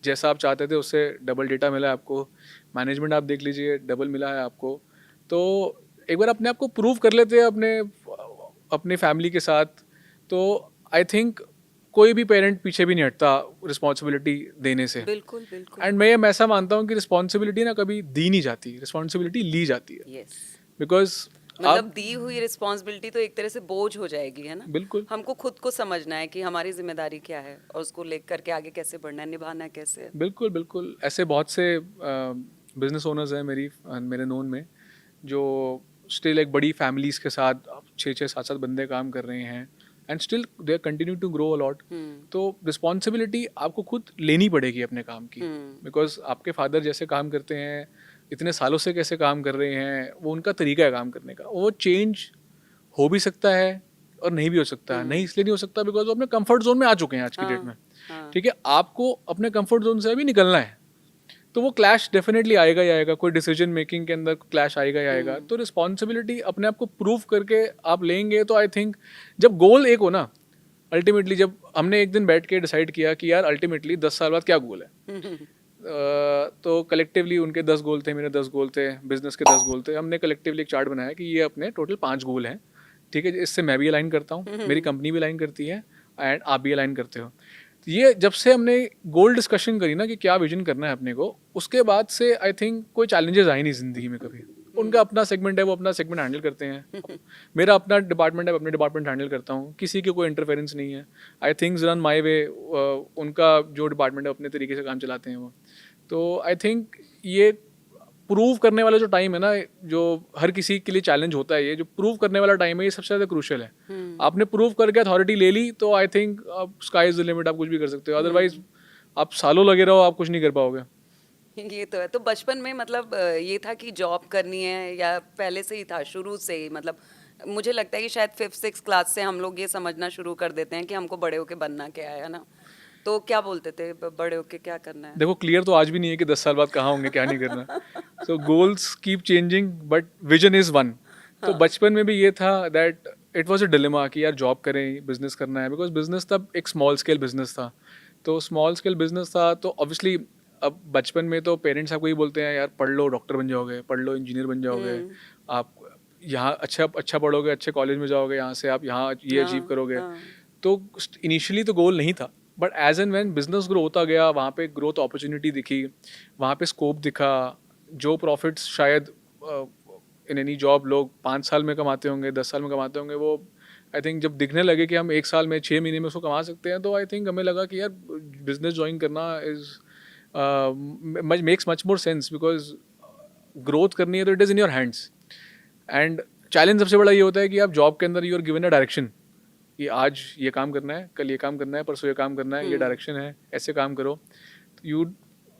जैसा आप चाहते थे उससे डबल डेटा मिला है आपको। मैनेजमेंट आप देख लीजिए, डबल मिला है आपको। तो एक बार अपने आप को प्रूव कर लेते हैं अपने फैमिली के साथ, तो आई थिंक कोई भी पेरेंट पीछे भी नहीं हटता रिस्पॉन्सिबिलिटी देने से। बिल्कुल बिल्कुल। एंड मैं ऐसा मानता हूँ कि रिस्पॉन्सिबिलिटी ना कभी दी नहीं जाती, रिस्पॉन्सिबिलिटी ली जाती है। यस। बिकॉज मतलब दी हुई रिस्पॉन्सिबिलिटी तो एक तरह से बोझ हो जाएगी, है ना? बिल्कुल हमको खुद को समझना है कि हमारी जिम्मेदारी क्या है और उसको लेकर के आगे कैसे बढ़ना है, निभाना कैसे है। बिल्कुल बिल्कुल, ऐसे बहुत से बिजनेस ओनर्स हैं मेरे नोन में, जो स्टिल एक बड़ी फैमिलीज के साथ 6-6 7-7 बंदे काम कर रहे हैं, and still they are continue to grow a lot. तो रिस्पॉन्सिबिलिटी आपको खुद लेनी पड़ेगी अपने काम की, बिकॉज आपके फादर जैसे काम करते हैं, इतने सालों से कैसे काम कर रहे हैं, वो उनका तरीका है काम करने का। वो चेंज हो भी सकता है और नहीं भी हो सकता है। नहीं इसलिए नहीं हो सकता बिकॉज वो अपने कंफर्ट जोन में आ चुके हैं आज की डेट में। ठीक है, आपको अपने कंफर्ट जोन से अभी निकलना है, तो वो क्लैश डेफिनेटली आएगा ही आएगा। कोई डिसीजन मेकिंग के अंदर क्लैश आएगा ही आएगा। तो रिस्पॉन्सिबिलिटी अपने आप को प्रूव करके आप लेंगे तो आई थिंक जब गोल एक हो ना, अल्टीमेटली जब हमने एक दिन बैठ के डिसाइड किया कि यार अल्टीमेटली 10 साल बाद क्या गोल है, तो कलेक्टिवली उनके 10 गोल थे, मेरे 10 गोल थे, बिजनेस के 10 गोल थे। हमने कलेक्टिवली एक चार्ट बनाया कि ये अपने टोटल 5 गोल हैं। ठीक है, इससे मैं भी अलाइन करता हूँ, मेरी कंपनी भी अलाइन करती है, एंड आप भी अलाइन करते हो। तो ये जब से हमने गोल डिस्कशन करी ना कि क्या विजन करना है अपने को, उसके बाद से आई थिंक कोई चैलेंजेस आए नहीं जिंदगी में कभी। उनका अपना सेगमेंट है, वो अपना सेगमेंट हैंडल करते हैं, मेरा अपना डिपार्टमेंट है, अपने डिपार्टमेंट हैंडल करता हूँ, किसी की कोई इंटरफेरेंस नहीं है। आई थिंक्स रन माई वे, उनका जो डिपार्टमेंट है अपने तरीके से काम चलाते हैं वो। तो आई थिंक ये प्रूव करने वाला जो टाइम है ना, जो हर किसी के लिए चैलेंज होता है, ये जो प्रूव करने वाला टाइम है, ये सबसे ज़्यादा क्रूशियल है। आपने प्रूव करके अथॉरिटी ले ली तो आई थिंक आप स्काई इज द लिमिट, आप कुछ भी कर सकते हो। अदरवाइज आप सालों लगे रहो, आप कुछ नहीं कर पाओगे। ये तो है। तो बचपन में मतलब ये था कि जॉब करनी है, या पहले से ही था शुरू से ही? मतलब मुझे लगता है कि शायद 5th 6th क्लास से हम लोग ये समझना शुरू कर देते हैं कि हमको बड़े होके बनना क्या है ना? तो क्या बोलते थे बड़े होके क्या करना है? देखो क्लियर तो आज भी नहीं है कि 10 साल बाद कहाँ होंगे, क्या नहीं करना। सो goals keep changing but vision is one. तो हाँ। बचपन में भी ये था that it was a dilemma कि यार जॉब करें बिजनेस करना है, बिकॉज बिजनेस तब एक स्मॉल स्केल बिजनेस था। तो स्मॉल स्केल बिजनेस था तो ऑब्वियसली अब बचपन में तो पेरेंट्स आपको ये बोलते हैं यार पढ़ लो डॉक्टर बन जाओगे, पढ़ लो इंजीनियर बन जाओगे, हम्म। आप यहाँ अच्छा अच्छा पढ़ोगे, अच्छे कॉलेज में जाओगे, यहाँ से आप यहाँ ये अचीव हाँ। करोगे। हाँ। तो इनिशियली तो गोल नहीं था, but as and when business grow होता गया, वहाँ पे ग्रोथ अपॉर्चुनिटी दिखी, वहाँ पे स्कोप दिखा। जो प्रॉफिट्स शायद इन एनी जॉब लोग 5 साल में कमाते होंगे, 10 साल में कमाते होंगे, वो आई थिंक जब दिखने लगे कि हम 1 साल में 6 महीने में उसको कमा सकते हैं, तो आई थिंक हमें लगा कि यार बिजनेस ज्वाइन करना is makes much more sense, because growth करनी है तो it is in your hands. And challenge सबसे बड़ा ये होता है कि आप जॉब के अंदर you are given a direction कि आज ये काम करना है, कल ये काम करना है, परसों ये काम करना है, ये डायरेक्शन है, ऐसे काम करो। You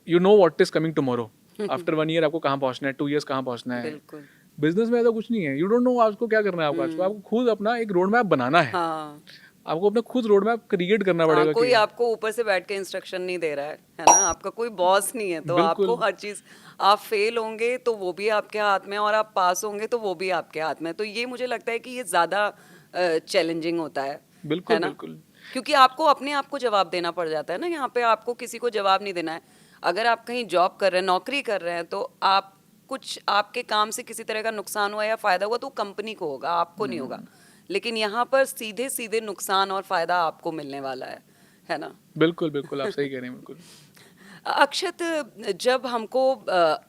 you know what is coming tomorrow. After 1 year आपको कहाँ पहुँचना है, 2 ईयर्स कहाँ पहुँचना है। बिल्कुल। बिजनेस में ऐसा कुछ नहीं है, यू डोंट नो आपको क्या करना है। आपको खुद अपना एक रोड मैप बनाना है। हाँ। आपको अपना खुद रोड मैप क्रिएट करना हाँ, पड़ेगा कोई कि आपको ऊपर से बैठ के इंस्ट्रक्शन नहीं दे रहा है ना? आपका कोई बॉस नहीं है, तो आपको बिल्कुल हर चीज, आप फेल होंगे तो वो भी आपके हाथ में, और आप पास होंगे तो वो भी आपके हाथ में। तो ये मुझे लगता है कि ये ज्यादा चैलेंजिंग होता है बिल्कुल ना? बिल्कुल क्योंकि आपको अपने आप को जवाब देना पड़ जाता है ना, यहाँ पे आपको किसी को जवाब नहीं देना है। अगर आप कहीं जॉब कर रहे हैं, नौकरी कर रहे हैं, तो आप कुछ आपके काम से किसी तरह का नुकसान हुआ या फायदा हुआ तो कंपनी को होगा, आपको नहीं होगा। लेकिन यहाँ पर सीधे सीधे नुकसान और फायदा आपको मिलने वाला है ना? बिल्कुल बिल्कुल आप सही कह रहे हैं बिल्कुल। अक्षत, जब हमको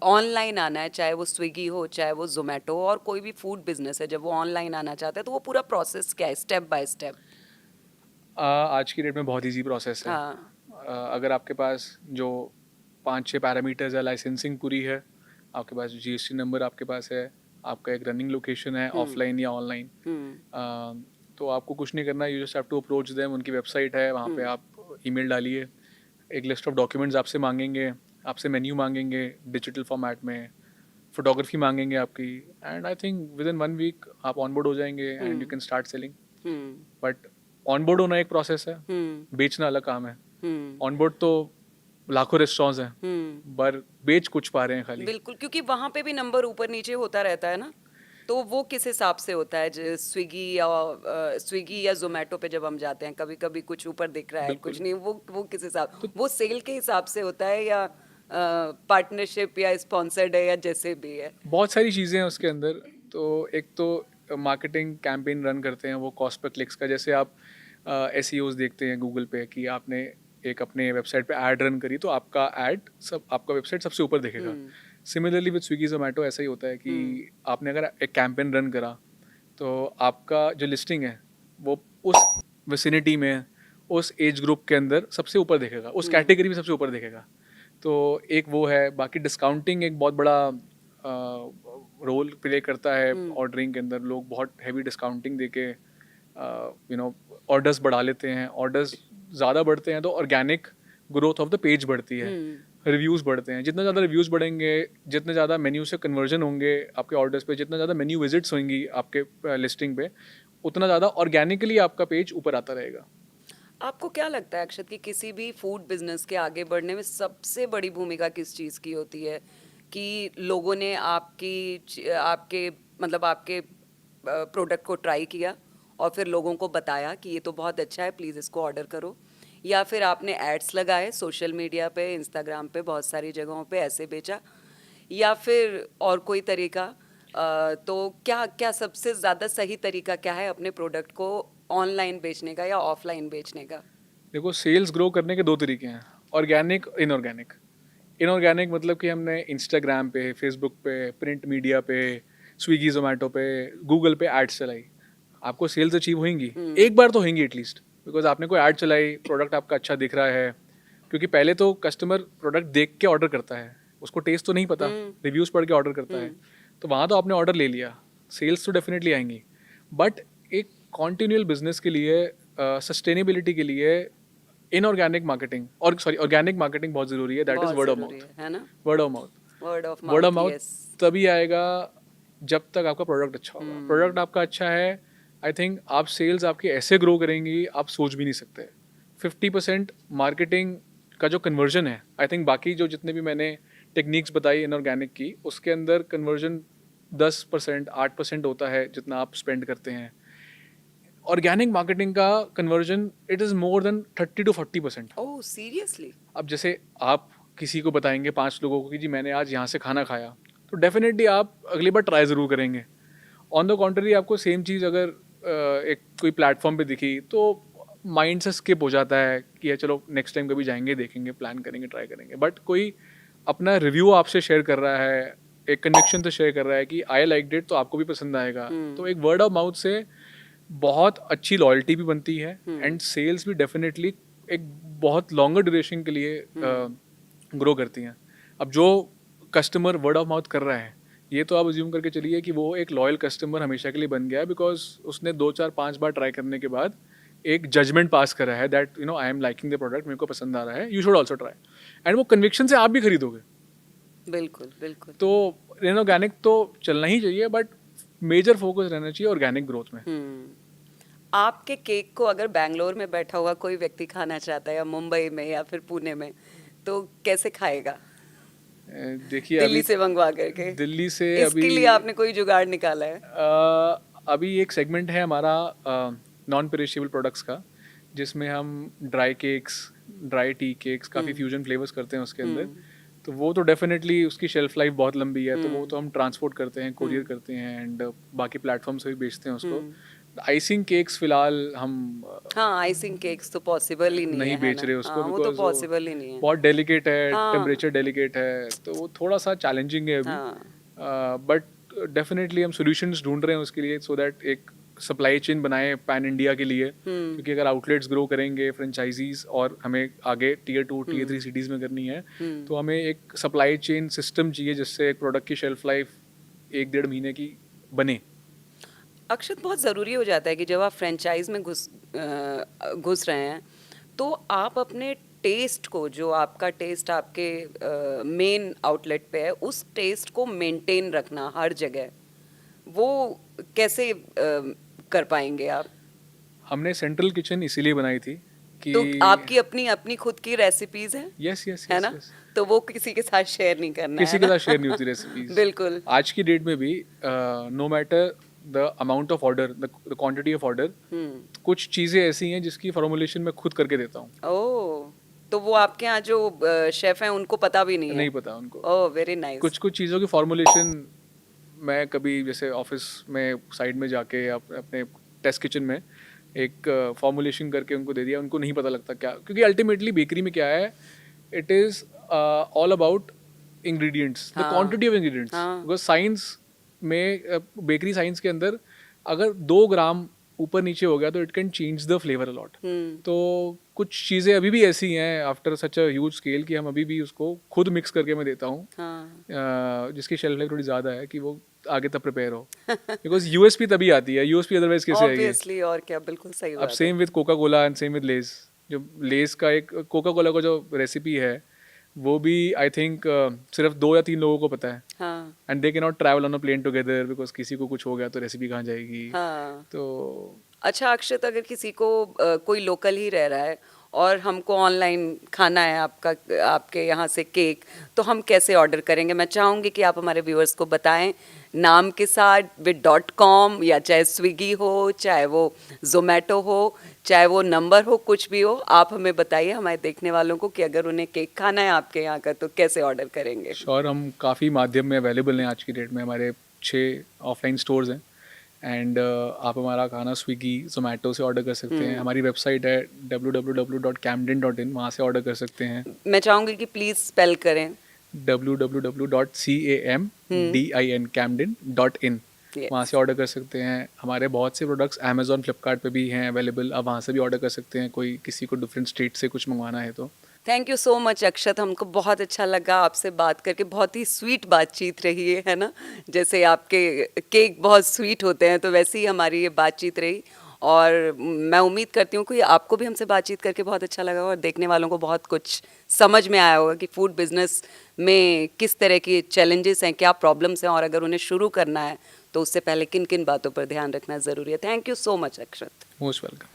ऑनलाइन आना है, चाहे वो स्विगी हो चाहे वो जोमेटो हो, और कोई भी फूड बिजनेस है, जब वो ऑनलाइन आना चाहता है तो वो पूरा प्रोसेस क्या है, स्टेप बाय स्टेप? आज की डेट में बहुत इजी प्रोसेस है। हाँ। अगर आपके पास जो 5-6 पैरामीटर्स है, लाइसेंसिंग पूरी है, आपके पास जीएसटी नंबर आपके पास है, आपका एक रनिंग लोकेशन है ऑफलाइन या ऑनलाइन, हम्म। तो आपको कुछ नहीं करना। You just have to approach them. उनकी वेबसाइट है, वहाँ पे आप ईमेल डालिए, एक लिस्ट ऑफ डॉक्यूमेंट्स आपसे मांगेंगे, आपसे मेन्यू मांगेंगे डिजिटल फॉर्मेट में, फोटोग्राफी मांगेंगे आपकी, and I think within 1 week आप ऑनबोर्ड हो जाएंगे and you can start selling. Hmm. But onboard होना एक प्रोसेस है, हम्म। बेचना अलग काम है। हम्म। ऑनबोर्ड तो लाखों रेस्टोरेंट्स हैं, हम्म। पर बेच कुछ पा रहे हैं खाली। बिल्कुल, क्योंकि वहां पे भी नंबर ऊपर नीचे होता रहता है ना। तो वो किस हिसाब से होता है? स्विगी या जोमेटो पे जब हम जाते हैं, कभी कभी कुछ ऊपर दिख रहा है, कुछ बिल्कुल। नहीं, वो किस हिसाब, तो वो सेल के हिसाब से होता है या पार्टनरशिप या स्पॉन्सर्ड है या जैसे भी है? बहुत सारी चीज़ें हैं उसके अंदर। तो एक तो मार्केटिंग कैंपेन रन करते हैं वो कॉस्ट पर क्लिक्स का। जैसे आप एस देखते हैं गूगल पे कि आपने एक अपने वेबसाइट पे ऐड रन करी, तो आपका ऐड सब आपका वेबसाइट सबसे ऊपर दिखेगा। सिमिलरली विद स्विगी जोमेटो ऐसा ही होता है कि आपने अगर एक कैंपेन रन करा, तो आपका जो लिस्टिंग है वो उस विसिनिटी में, उस एज ग्रुप के अंदर सबसे ऊपर दिखेगा, उस कैटेगरी में सबसे ऊपर दिखेगा। तो एक वो है। बाकी डिस्काउंटिंग एक बहुत बड़ा रोल प्ले करता है ऑर्डरिंग के अंदर। लोग बहुत हैवी डिस्काउंटिंग देके ऑर्डर्स बढ़ा लेते हैं। ऑर्डर्स ज़्यादा बढ़ते हैं तो organic growth of the page बढ़ती है, रिव्यूज़ बढ़ते हैं। जितना ज़्यादा रिव्यूज़ बढ़ेंगे, जितने ज़्यादा मेन्यू से कन्वर्जन होंगे आपके ऑर्डर्स पे, जितना ज़्यादा मेन्यू विजिट्स होंगी आपके लिस्टिंग पे, उतना ज़्यादा ऑर्गेनिकली आपका पेज ऊपर आता रहेगा। आपको क्या लगता है अक्षत कि किसी भी फूड बिजनेस के आगे बढ़ने में सबसे बड़ी भूमिका किस चीज़ की होती है? कि लोगों ने आपके मतलब आपके प्रोडक्ट को ट्राई किया और फिर लोगों को बताया कि ये तो बहुत अच्छा है, प्लीज़ इसको ऑर्डर करो, या फिर आपने एड्स लगाए सोशल मीडिया पे, इंस्टाग्राम पे, बहुत सारी जगहों पे ऐसे बेचा, या फिर और कोई तरीका? तो क्या क्या सबसे ज़्यादा सही तरीका क्या है अपने प्रोडक्ट को ऑनलाइन बेचने का या ऑफलाइन बेचने का? देखो सेल्स ग्रो करने के 2 तरीके हैं, ऑर्गेनिक, इनऑर्गेनिक। इनऑर्गेनिक मतलब कि हमने इंस्टाग्राम पे, फेसबुक पे, प्रिंट मीडिया पे, स्विगी जोमेटो पे, गूगल पे एड्स चलाई, आपको सेल्स अचीव होंगी, एक बार तो होंगी एटलीस्ट, बिकॉज आपने कोई ऐड चलाई, प्रोडक्ट आपका अच्छा दिख रहा है। क्योंकि पहले तो कस्टमर प्रोडक्ट देख के ऑर्डर करता है, उसको टेस्ट तो नहीं पता, रिव्यूज़ पढ़ के ऑर्डर करता है। तो वहाँ तो आपने ऑर्डर ले लिया, सेल्स तो डेफिनेटली आएंगी। बट एक कॉन्टिन्यूअल बिजनेस के लिए, सस्टेनेबिलिटी के लिए, इनऑर्गेनिक मार्केटिंग, और सॉरी ऑर्गेनिक मार्केटिंग बहुत ज़रूरी है। दैट इज़ बहुत वर्ड ऑफ ज़रूरी माउथ। है ना? Word of mouth. Word of word of mouth, mouth yes. तभी आएगा जब तक आपका प्रोडक्ट अच्छा होगा। प्रोडक्ट आपका अच्छा है, आई थिंक आप सेल्स आपकी ऐसे ग्रो करेंगी आप सोच भी नहीं सकते। 50% मार्केटिंग का जो कन्वर्जन है, आई थिंक बाकी जो जितने भी मैंने टेक्निक्स बताई इनऑर्गेनिक की, उसके अंदर कन्वर्जन 10%, 8% होता है जितना आप स्पेंड करते हैं. ऑर्गेनिक मार्केटिंग का conversion it is more than 30 to 40%. Oh seriously? अब जैसे आप किसी को बताएंगे 5 लोगों को कि जी मैंने आज यहाँ से खाना खाया, तो डेफिनेटली आप अगली बार ट्राई ज़रूर करेंगे. ऑन द कॉन्ट्री आपको सेम चीज़ अगर एक कोई प्लेटफॉर्म पे दिखी तो माइंड से स्किप हो जाता है कि यार चलो नेक्स्ट टाइम कभी जाएंगे, देखेंगे, प्लान करेंगे, ट्राई करेंगे. बट कोई अपना रिव्यू आपसे शेयर कर रहा है, एक कनेक्शन से शेयर कर रहा है कि आई लाइक इट, तो आपको भी पसंद आएगा. तो एक वर्ड ऑफ माउथ से बहुत अच्छी लॉयल्टी भी बनती है एंड सेल्स भी डेफिनेटली एक बहुत लॉन्गर ड्यूरेशन के लिए ग्रो करती हैं. अब जो कस्टमर वर्ड ऑफ माउथ कर रहा है, ये तो आप अज्यूम करके चलिए कि वो एक लॉयल कस्टमर हमेशा के लिए बन गया है, बिकॉज उसने 2, 4, 5 बार ट्राई करने के बाद एक जजमेंट पास करा है that you know I am liking the product, मेरे को पसंद आ रहा है, you should also try. And वो कन्विक्शन से आप भी खरीदोगे. बिल्कुल बिल्कुल. तो इनऑर्गेनिक तो चलना ही चाहिए, बट मेजर फोकस रहना चाहिए ऑर्गेनिक ग्रोथ में. आपके केक को अगर बैंगलोर में बैठा हुआ कोई व्यक्ति खाना चाहता है, या मुंबई में या फिर पुणे में, तो कैसे खाएगा? देखिए दिल्ली अभी से मंगवा करके? दिल्ली से इसके अभी लिए आपने कोई जुगाड़ निकाला है? अभी एक सेगमेंट है हमारा नॉन पेरिशेबल प्रोडक्ट्स का, जिसमें हम dry cakes, dry tea cakes, काफ़ी फ्यूजन फ्लेवर्स करते हैं उसके अंदर. तो वो तो डेफिनेटली उसकी शेल्फ लाइफ बहुत लंबी है, तो वो तो हम ट्रांसपोर्ट करते हैं, कोरियर करते हैं एंड बाकी प्लेटफॉर्म से भी बेचते हैं उसको. आइसिंग केक्स फिलहाल हम हाँ, आइसिंग केक्स तो पॉसिबल ही नहीं है, बेच है रहे ना? उसको, हाँ, वो तो बिकॉज पॉसिबल ही नहीं है. बहुत डेलिकेट है, हाँ. टेम्परेचर डेलिकेट है, तो वो थोड़ा सा चैलेंजिंग है अभी. हाँ. बट डेफिनेटली हम सॉल्यूशंस ढूंढ रहे हैं उसके लिए, सो दैट एक सप्लाई चेन बनाए पैन इंडिया के लिए. क्योंकि अगर आउटलेट्स ग्रो करेंगे, फ्रेंचाइजीज, और हमें आगे टियर 2, टियर 3 सिटीज़ में करनी है, तो हमें एक सप्लाई चेन सिस्टम चाहिए जिससे एक प्रोडक्ट की शेल्फ लाइफ 1-1.5 महीने की बने. अक्षत, बहुत ज़रूरी हो जाता है कि जब आप फ्रेंचाइज में घुस रहे हैं, तो आप अपने टेस्ट को, जो आपका टेस्ट आपके मेन आउटलेट पे है, उस टेस्ट को मेंटेन रखना हर जगह, वो कैसे कर पाएंगे आप? हमने सेंट्रल किचन इसीलिए बनाई थी कि तो आपकी अपनी अपनी खुद की रेसिपीज हैं, यस है ना? तो वो किसी के साथ शेयर नहीं करना किसी है के ना? साथ शेयर नहीं होती रेसिपीज. बिल्कुल. आज की डेट में भी no matter the amount of order, the quantity of order, कुछ चीज़ें ऐसी हैं जिसकी फॉर्मुलेशन मैं खुद करके देता हूँ. ओह, तो वो आपके यहाँ जो शेफ हैं उनको पता भी नहीं है? नहीं पता उनको. ओह, वेरी नाइस. कुछ कुछ चीज़ों की फॉर्मुलेशन मैं कभी जैसे ऑफिस में साइड में जाके या अपने टेस्ट किचन में एक फॉर्मुलेशन करके उनको दे दिया, उनको नहीं पता लगता क्या, क्योंकि अल्टीमेटली बेकरी में क्या है, it is all about ingredients, the quantity of ingredients. Because science में, बेकरी साइंस के अंदर अगर 2 ग्राम ऊपर नीचे हो गया तो it can change the flavour a lot. तो कुछ चीज़ें अभी भी ऐसी हैं after such a huge scale कि हम अभी भी उसको खुद मिक्स करके मैं देता हूँ. जिसकी शेल्फ लाइफ थोड़ी ज़्यादा है कि वो आगे तब प्रिपेयर हो. बिकॉज यूएसपी तभी आती है, यूएसपी अदरवाइज कैसे आएगी? ऑब्वियसली, और क्या, बिल्कुल सही अब बात है. Same with Coca Cola and same with less. जो लेस का एक कोका कोला का जो रेसिपी है, वो भी आई थिंक सिर्फ 2 या 3 लोगों को पता है. हाँ. And they can not travel on a plane together, because किसी को कुछ हो गया तो रेसिपी कहाँ जाएगी. हाँ. तो अच्छा अक्षत, अगर किसी को कोई लोकल ही रह रहा है और हमको ऑनलाइन खाना है आपके यहाँ से केक, तो हम कैसे ऑर्डर करेंगे? मैं चाहूँगी कि आप हमारे व्यूअर्स को बताएं, नाम के साथ विद .com, या चाहे स्विगी हो, चाहे वो जोमेटो हो, चाहे वो नंबर हो, कुछ भी हो, आप हमें बताइए, हमारे देखने वालों को, कि अगर उन्हें केक खाना है आपके यहाँ का तो कैसे ऑर्डर करेंगे. श्योर, हम काफ़ी माध्यम में अवेलेबल हैं आज की डेट में. हमारे 6 ऑफलाइन स्टोर्स हैं एंड आप हमारा खाना स्विगी, जोमेटो से ऑर्डर कर सकते हैं. हमारी वेबसाइट है www.camden.in, वहाँ से ऑर्डर कर सकते हैं. मैं चाहूँगी कि प्लीज़ स्पेल करें. www.camden.in. वहाँ से ऑर्डर कर सकते हैं. हमारे बहुत से प्रोडक्ट्स अमेजॉन, फ्लिपकार्ट पे भी हैं अवेलेबल, आप वहाँ से भी ऑर्डर कर सकते हैं. कोई किसी को डिफरेंट स्टेट से कुछ मंगवाना है तो. थैंक यू सो मच अक्षत, हमको बहुत अच्छा लगा आपसे बात करके. बहुत ही स्वीट बातचीत रही है ना? जैसे आपके केक बहुत स्वीट होते हैं, तो वैसे ही हमारी ये बातचीत रही. और मैं उम्मीद करती हूँ कि आपको भी हमसे बातचीत करके बहुत अच्छा लगा और देखने वालों को बहुत कुछ समझ में आया होगा कि फूड बिजनेस में किस तरह की चैलेंजेस हैं, क्या प्रॉब्लम्स हैं, और अगर उन्हें शुरू करना है तो उससे पहले किन किन बातों पर ध्यान रखना ज़रूरी है. Thank you so much Akshat. Most welcome.